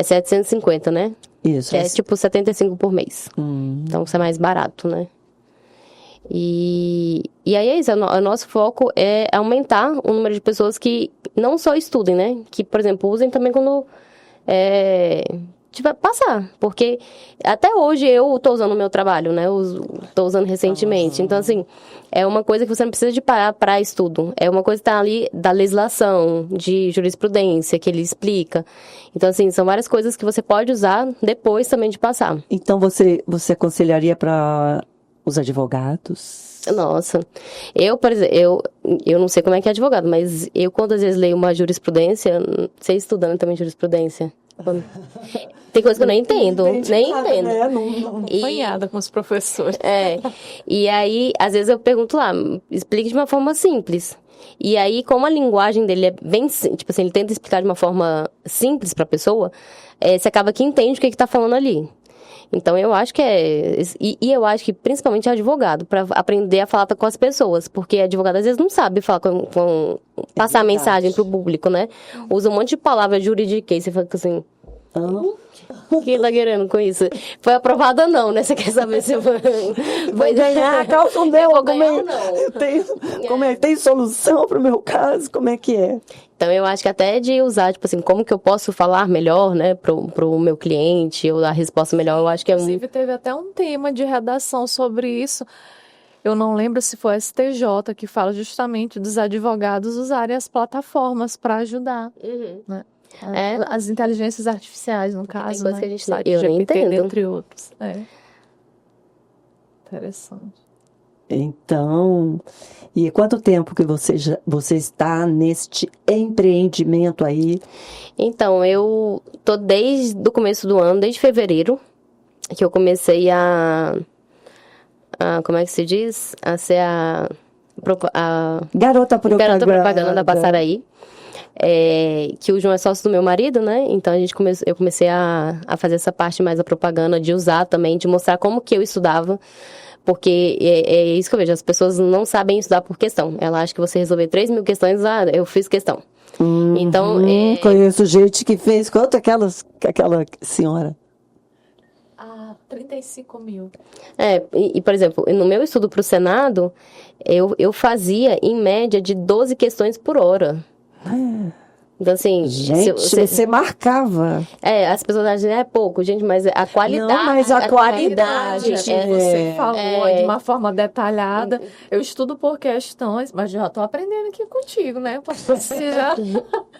750, né? Isso. Que é tipo 75 por mês. Então, isso é mais barato, né? E aí é isso, o nosso foco é aumentar o número de pessoas que não só estudem, né? Que, por exemplo, usem também quando tiver passar. Porque até hoje eu tô usando o meu trabalho, né? Tô usando recentemente. Então, assim, é uma coisa que você não precisa de parar para estudo. É uma coisa que tá ali da legislação, de jurisprudência, que ele explica. Então, assim, são várias coisas que você pode usar depois também de passar. Então, você aconselharia para os advogados? Nossa, por exemplo, eu não sei como é que é advogado, mas eu, quando às vezes leio uma jurisprudência, sei estudando também jurisprudência. Tem coisa que eu nem entendo, nem entendo. Né? Não acompanhada com os professores. E aí, às vezes eu pergunto lá, explique de uma forma simples. E aí, como a linguagem dele é bem, tipo assim, ele tenta explicar de uma forma simples pra pessoa, você acaba que entende o que tá falando ali. Então, eu acho que E eu acho que principalmente advogado, para aprender a falar com as pessoas. Porque advogado, às vezes, não sabe falar passar a mensagem pro público, né? Usa um monte de palavras juridiquês. Você fala assim... O que tá querendo com isso? Foi aprovada não, né? Você quer saber se foi... Vai ganhar, calça meu, vou ganhar ou não? eu tenho, como é, tem solução para o meu caso? Como é que é? Então, eu acho que até de usar, tipo assim, como que eu posso falar melhor, né, pro meu cliente, ou dar a resposta melhor, eu acho que é Inclusive, teve até um tema de redação sobre isso. Eu não lembro se foi a STJ que fala justamente dos advogados usarem as plataformas para ajudar, né? As inteligências artificiais, no caso, coisa né? que a gente Site eu não GPT, entendo. entre outros. Interessante. Então, e quanto tempo que você está neste empreendimento aí? Então, eu tô desde o começo do ano, desde fevereiro, que eu comecei como é que se diz? A ser a Garota propaganda da Passaraí. Que o João é sócio do meu marido, né? Então eu comecei a fazer essa parte mais da propaganda, de usar também, de mostrar como que eu estudava. Porque é isso que eu vejo, as pessoas não sabem estudar por questão. Ela acha que você resolver 3.000 questões, eu fiz questão. Então, conheço gente que fez, quanto aquela senhora? 35 mil. Por exemplo, no meu estudo para o Senado, eu fazia, em média, de 12 questões por hora. Então, assim... Gente, você marcava. As pessoas acham que é pouco, gente, mas a qualidade... Não, mas a qualidade... Você falou de uma forma detalhada. Eu estudo por questões, mas já estou aprendendo aqui contigo, né? Você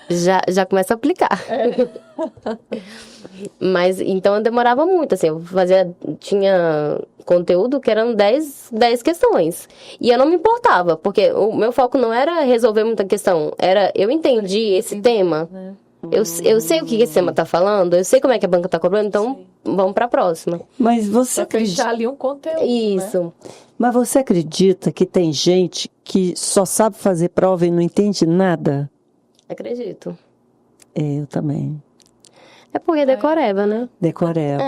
já começa a aplicar. Mas, então, eu demorava muito, assim, tinha conteúdo que eram 10 questões. E eu não me importava, porque o meu foco não era resolver muita questão, eu entendi esse tema, eu sei o que esse tema tá falando, eu sei como é que a banca tá cobrando, então vamos pra próxima. Mas você acredita ali um conteúdo, isso. Né? Mas você acredita que tem gente que só sabe fazer prova e não entende nada? Acredito. Eu também. É porque decoreba, né? Decoreba,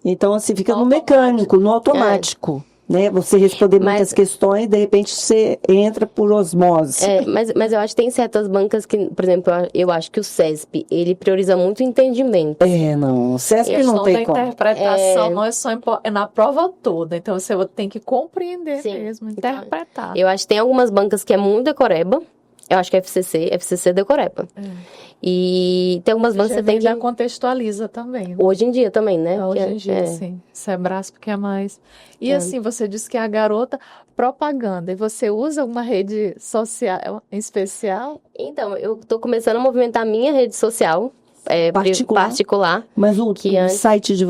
Então, assim, fica no mecânico, no automático, né? Você responder muitas questões, de repente você entra por osmose. Mas eu acho que tem certas bancas que, por exemplo, eu acho que o CESP, ele prioriza muito o entendimento. Não, o CESP não tem como. A interpretação não é só na prova toda, então você tem que compreender mesmo, interpretar. Eu acho que tem algumas bancas que é muito decoreba. Eu acho que é FCC decoreba. E tem algumas bancas que você tem que... já contextualiza também. Né? Hoje em dia também, né? Hoje em dia, sim. Sebrasp que é mais... E assim, você disse que é a garota propaganda. E você usa uma rede social em especial? Então, eu estou começando a movimentar a minha rede social particular. Mas o site de...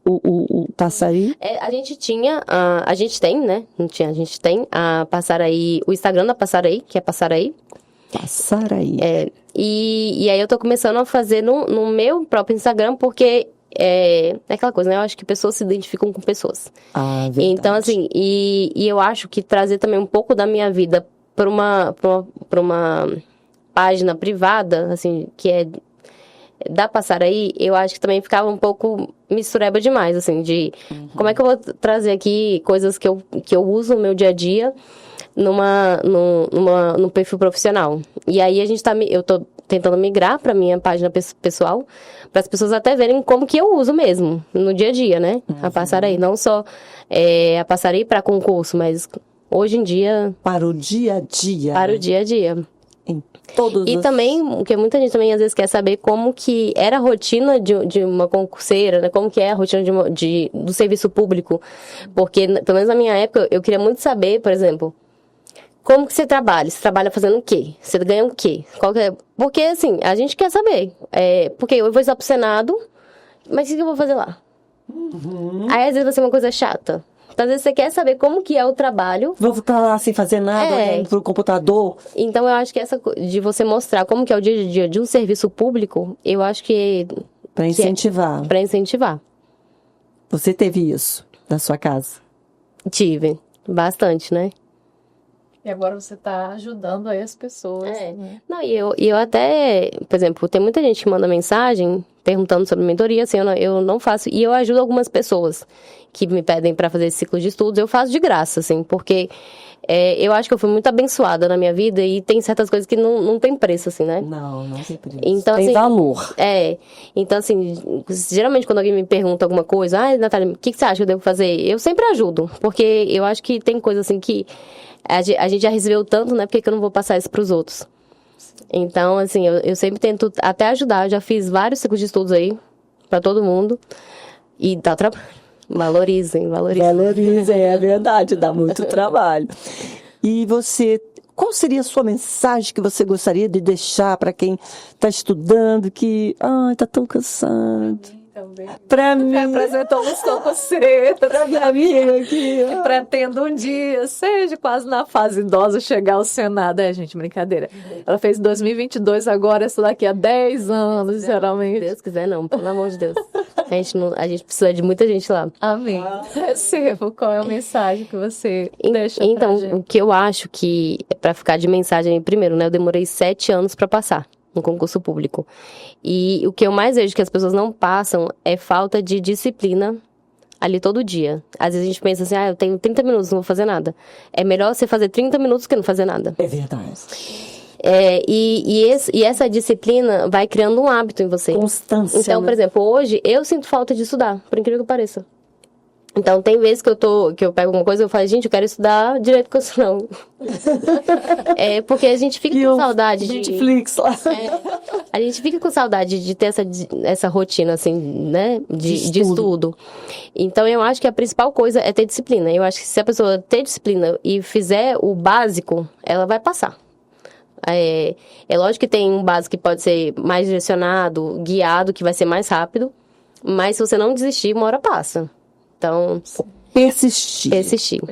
O Passaraí? A gente tem, né? Não tinha, a gente tem a Passaraí, o Instagram da Passaraí, que é Passaraí. Passaraí. E aí eu tô começando a fazer no meu próprio Instagram, porque é aquela coisa, né? Eu acho que pessoas se identificam com pessoas. Verdade. Então, assim, e eu acho que trazer também um pouco da minha vida para uma página privada, assim, que é da Passaraí, eu acho que também ficava um pouco mistureba demais, assim, de como é que eu vou trazer aqui coisas que eu uso no meu dia a dia num perfil profissional. E aí eu tô tentando migrar para minha página pessoal, para as pessoas até verem como que eu uso mesmo no dia a dia, né? A Passaraí, não só a Passaraí para concurso, mas hoje em dia para o dia a dia. Para o dia a dia. E também, o que muita gente também às vezes quer saber como que era a rotina de uma concurseira, né? Como que é a rotina do serviço público. Porque, pelo menos na minha época, eu queria muito saber, por exemplo, como que você trabalha? Você trabalha fazendo o quê? Você ganha o quê? Porque, assim, a gente quer saber. Porque eu vou estudar pro Senado, mas o que eu vou fazer lá? Aí, às vezes, vai ser uma coisa chata. Então, às vezes, você quer saber como que é o trabalho. Vou ficar lá sem fazer nada, olhando pro computador. Então, eu acho que essa de você mostrar como que é o dia a dia de um serviço público, eu acho que... Para incentivar. Para incentivar. Você teve isso na sua casa? Tive. Bastante, né? E agora você está ajudando aí as pessoas. Né? Não, e eu até... Por exemplo, tem muita gente que manda mensagem perguntando sobre mentoria, assim, eu não faço. E eu ajudo algumas pessoas que me pedem para fazer esse ciclo de estudos. Eu faço de graça, assim, porque eu acho que eu fui muito abençoada na minha vida e tem certas coisas que não tem preço, assim, né? Não tem preço. Então, tem assim, valor. Então, assim, geralmente quando alguém me pergunta alguma coisa, Natália, o que você acha que eu devo fazer? Eu sempre ajudo, porque eu acho que tem coisa, assim, que a gente já recebeu tanto, né? Por que eu não vou passar isso pros outros? Então, assim, eu sempre tento até ajudar. Eu já fiz vários ciclos de estudos aí pra todo mundo. E dá trabalho. Valorizem. Valorizem, é verdade, dá muito trabalho. E qual seria a sua mensagem que você gostaria de deixar para quem está estudando, que está tão cansado? Para mim. Representou uns concurseiro. Para minha amiga aqui. Pretendo um dia, seja quase na fase idosa, chegar ao Senado. Gente, brincadeira. Ela fez 2022, agora isso daqui a 10 anos, geralmente. Se Deus quiser, não, pelo amor de Deus. A gente precisa de muita gente lá. Amém. Recebo. Qual é a mensagem que você deixa então, pra gente? o que eu acho que, para ficar de mensagem, primeiro, né, eu demorei 7 anos para passar no concurso público. E o que eu mais vejo que as pessoas não passam é falta de disciplina ali todo dia. Às vezes a gente pensa assim, eu tenho 30 minutos, não vou fazer nada. É melhor você fazer 30 minutos que não fazer nada. É verdade. E essa disciplina vai criando um hábito em você. Constância. Então, por exemplo, hoje eu sinto falta de estudar, por incrível que pareça. Então, tem vezes que eu pego alguma coisa e eu falo, gente, eu quero estudar direito constitucional. Porque a gente fica com saudade de... Netflix lá. A gente fica com saudade de ter essa rotina, assim, né, de estudo. Então, eu acho que a principal coisa é ter disciplina. Eu acho que se a pessoa ter disciplina e fizer o básico, ela vai passar. É lógico que tem um básico que pode ser mais direcionado, guiado, que vai ser mais rápido. Mas se você não desistir, uma hora passa. Então, persistir.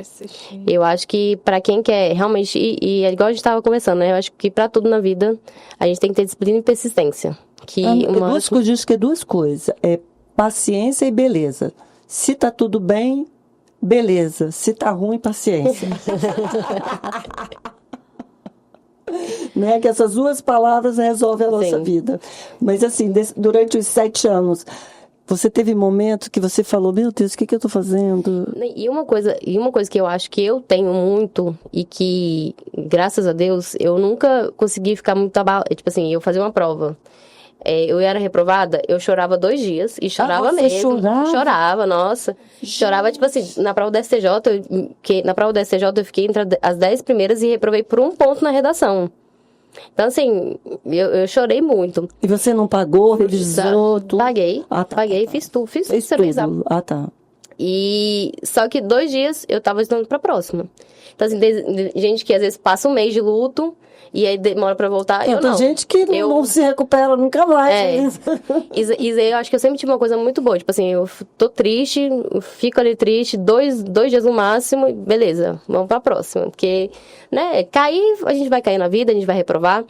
Eu acho que para quem quer realmente, e é igual a gente estava conversando, né? Eu acho que para tudo na vida, a gente tem que ter disciplina e persistência. Diz que é duas coisas. É paciência e beleza. Se tá tudo bem, beleza. Se tá ruim, paciência. Né? Que essas duas palavras resolvem a nossa vida. Mas assim, durante os 7 anos... Você teve momentos que você falou, meu Deus, o que eu tô fazendo? E uma coisa que eu acho que eu tenho muito e que, graças a Deus, eu nunca consegui ficar muito abalada. Tipo assim, eu fazia uma prova. Eu era reprovada, eu chorava 2 dias e chorava mesmo. Chorava, nossa. Chorava, tipo assim, na prova do STJ, eu fiquei entre as 10 primeiras e reprovei por 1 ponto na redação. Então, assim, eu chorei muito. E você não pagou, revisou tudo? Paguei, paguei, fiz tudo, fiz tudo. Tá. E só que 2 dias eu tava estudando pra próxima. Então, assim, tem gente que às vezes passa um mês de luto e aí demora pra voltar. Tem gente que não se recupera nunca mais. E eu acho que eu sempre tive uma coisa muito boa. Tipo assim, eu tô triste, fico ali triste, 2 dias no máximo, beleza, vamos pra próxima. Porque, né, a gente vai cair na vida, a gente vai reprovar.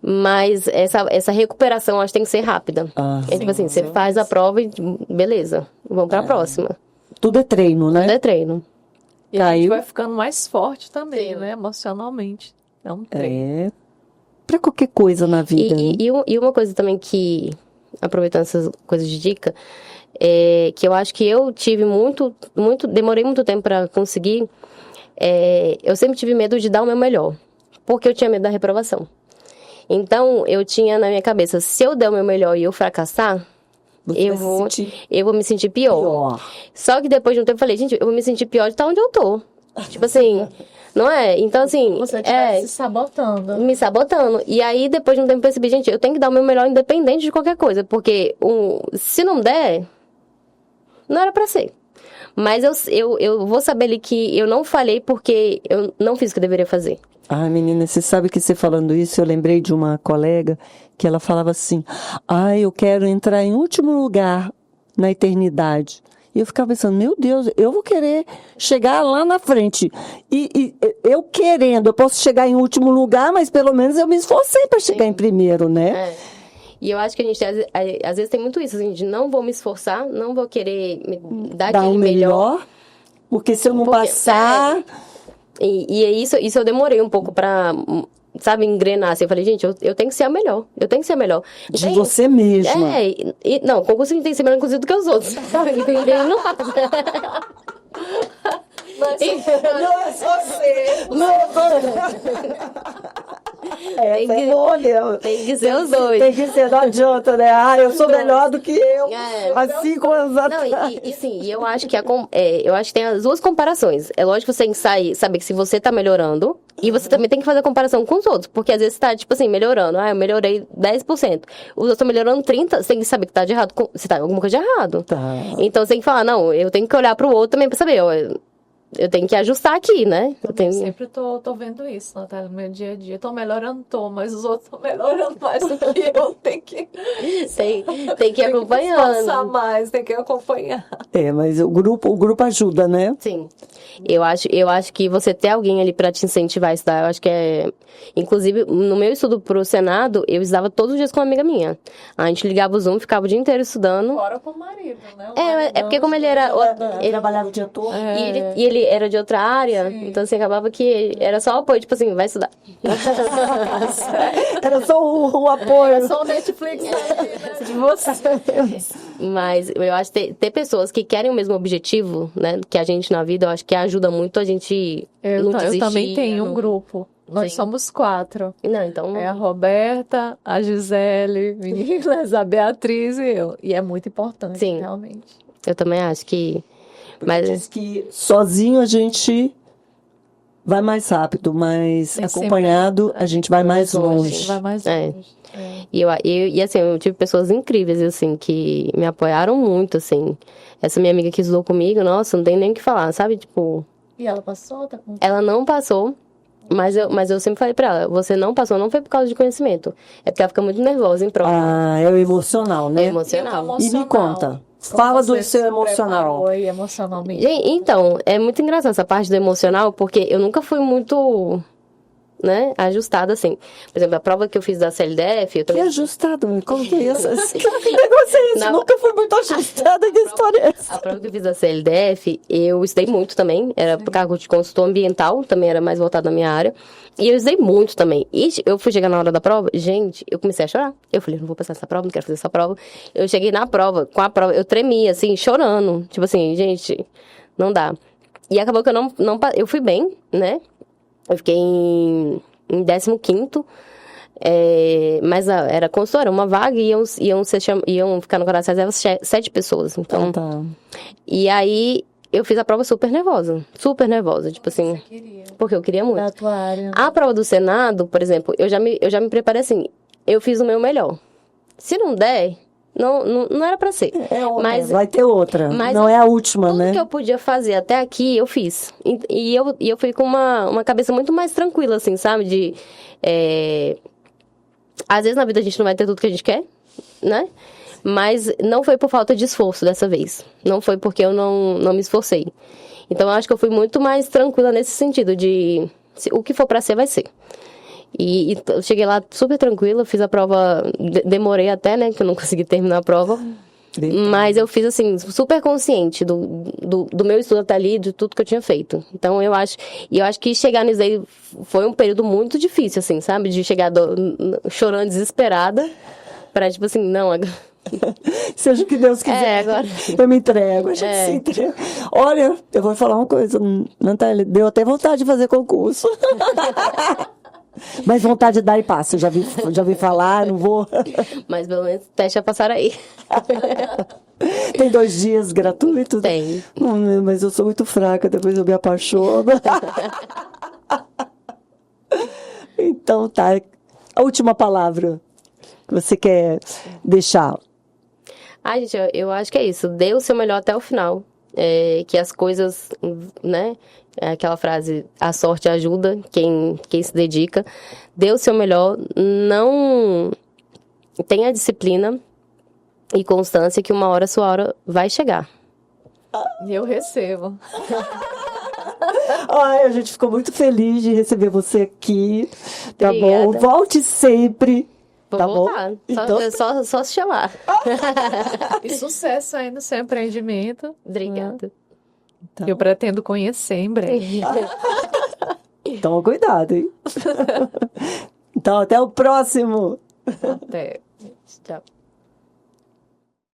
Mas essa recuperação, acho que tem que ser rápida. Tipo assim, você faz a prova e beleza, vamos pra próxima. Tudo é treino, né? Tudo é treino. E a gente vai ficando mais forte também, né? Emocionalmente. É um treino. Pra qualquer coisa na vida. E uma coisa também que, aproveitando essas coisas de dica, que eu acho que eu tive demorei muito tempo pra conseguir, eu sempre tive medo de dar o meu melhor. Porque eu tinha medo da reprovação. Então, eu tinha na minha cabeça, se eu der o meu melhor e eu fracassar, eu vou me sentir pior. Só que depois de um tempo eu falei, gente, eu vou me sentir pior de estar onde eu tô. Tipo assim, não é? Então, assim... Você tá se sabotando. Me sabotando. E aí, depois de um tempo eu percebi, gente, eu tenho que dar o meu melhor independente de qualquer coisa. Porque se não der, não era pra ser. Mas eu vou saber ali que eu não falhei porque eu não fiz o que eu deveria fazer. Menina, você sabe que você falando isso, eu lembrei de uma colega que ela falava assim, eu quero entrar em último lugar na eternidade. E eu ficava pensando, meu Deus, eu vou querer chegar lá na frente. E eu querendo, eu posso chegar em último lugar, mas pelo menos eu me esforcei para chegar em primeiro, né? E eu acho que a gente, às vezes, tem muito isso, assim, de não vou me esforçar, não vou querer dar Dar aquele o melhor, porque se eu não passar... E isso eu demorei um pouco pra sabe, engrenar, assim. Eu falei, gente, eu tenho que ser a melhor. Eu tenho que ser a melhor. De Então, você mesma. Não, concurso a gente tem que ser melhor, inclusive, do que os outros. Não. Mas não é só ser. Tem que- Olha, Tem que ser os dois. tem que ser, não adianta, né? Eu sou melhor do que eu. Há 5 anos Não, atrás. sim, eu acho que eu acho que tem as duas comparações. É lógico que você tem que saber que se você tá melhorando, e você também tem que fazer a comparação com os outros. Porque às vezes você tá, tipo assim, melhorando. Eu melhorei 10%. Os outros estão melhorando 30%. Você tem que saber que tá de errado. Se tá alguma coisa de errado. Tá. Então você tem que falar, não, eu tenho que olhar pro outro também pra saber, ó, eu tenho que ajustar aqui, né? Eu Eu tenho... sempre tô vendo isso, Natália, no meu dia a dia. Tô melhorando, mas os outros estão melhorando mais do que eu. Tem que Tem que ir acompanhando. Passar mais, tem que acompanhar. Mas o grupo ajuda, né? Sim. Eu acho que você ter alguém ali pra te incentivar a estudar, eu acho que é... Inclusive, no meu estudo pro Senado, eu estudava todos os dias com uma amiga minha. A gente ligava o Zoom, ficava o dia inteiro estudando. Fora com o marido, né? É porque como ele era... Ele trabalhava o dia todo. E ele era de outra área, então assim, acabava que era só o apoio, tipo assim, vai estudar. Era só o apoio. É só o Netflix de você. Mas eu acho que ter pessoas que querem o mesmo objetivo, né, que a gente na vida, eu acho que ajuda muito a gente não Eu desistir. também tenho um não- grupo. Nós Sim. somos 4. Não, então... É a Roberta, a Gisele, meninas, a Beatriz e eu. E é muito importante, Sim. realmente. Eu também acho que... Mas Diz que sozinho a gente vai mais rápido, mas Nem sempre. acompanhado a gente vai mais longe. Vai mais É. longe. É. E assim, eu tive pessoas incríveis, assim, que me apoiaram muito, assim. Essa minha amiga que estudou comigo, nossa, não tem nem o que falar, sabe? Tipo, E ela passou? Tá com... ela não passou, mas eu sempre falei pra ela, você não passou, não foi por causa de conhecimento. É porque ela fica muito nervosa em prova. É o emocional, né? É emocional. E me conta, fala do seu emocional. Foi emocionalmente. Gente, então, é muito engraçado essa parte do emocional, porque eu nunca fui muito, né, ajustada, assim. Por exemplo, a prova que eu fiz da CLDF, eu Que também... ajustado, me conta isso. Que negócio é esse? Não. Nunca fui muito ajustada, que história é essa? A prova que eu fiz da CLDF, eu estudei muito também. Era por cargo de consultor ambiental, também era mais voltado na minha área. E eu estudei muito também. E eu fui chegar na hora da prova, gente, eu comecei a chorar. Eu falei, não vou passar essa prova, não quero fazer essa prova. Eu cheguei na prova, com a prova, eu tremia, assim, chorando. Tipo assim, gente, não dá. E acabou que eu fui bem, né? Eu fiquei em 15º. Mas era consultora, uma vaga e iam ficar no coração das 7 pessoas. Então, Tá. E aí eu fiz a prova super nervosa, tipo assim, porque eu queria muito. Da tua área. A prova do Senado, por exemplo, eu já me preparei assim, eu fiz o meu melhor. Se não der, não era pra ser. Mas Vai ter outra. mas Não é a última, tudo né? que eu podia fazer até aqui, eu fiz. E eu fui com uma cabeça muito mais tranquila, assim, sabe? Às vezes na vida a gente não vai ter tudo que a gente quer, né? Mas não foi por falta de esforço dessa vez. Não foi porque eu não me esforcei. Então eu acho que eu fui muito mais tranquila nesse sentido de o que for pra ser, vai ser. E eu cheguei lá super tranquila, fiz a prova, demorei até, né? Que eu não consegui terminar a prova. Mas eu fiz, assim, super consciente do meu estudo até ali, de tudo que eu tinha feito. Então, eu acho que chegar nisso aí foi um período muito difícil, assim, sabe? De chegar chorando desesperada, pra, tipo assim, não, agora... Seja o que Deus quiser. Agora... Eu me entrego, a gente se entrega. Olha, eu vou falar uma coisa, Natália, deu até vontade de fazer concurso. Mas vontade de dar e passa, eu já vi falar, não vou. Mas pelo menos o teste já passaram aí. Tem 2 dias gratuitos? Tem. Mas eu sou muito fraca, depois eu me apaixono. Então tá, a última palavra que você quer deixar. Gente, eu acho que é isso. Dê o seu melhor até o final. Que as coisas, né? Aquela frase, a sorte ajuda quem se dedica. Dê o seu melhor. Não tenha disciplina e constância que uma hora a sua hora vai chegar. E eu recebo. Ai, a gente ficou muito feliz de receber você aqui. Tá Obrigada. bom? Volte sempre. Vou Tá voltar. bom? Então... Só se chamar. E sucesso aí no seu empreendimento. Obrigada. Tá. Eu pretendo conhecer em breve. Toma cuidado, hein? Então, até o próximo. Até. Tchau.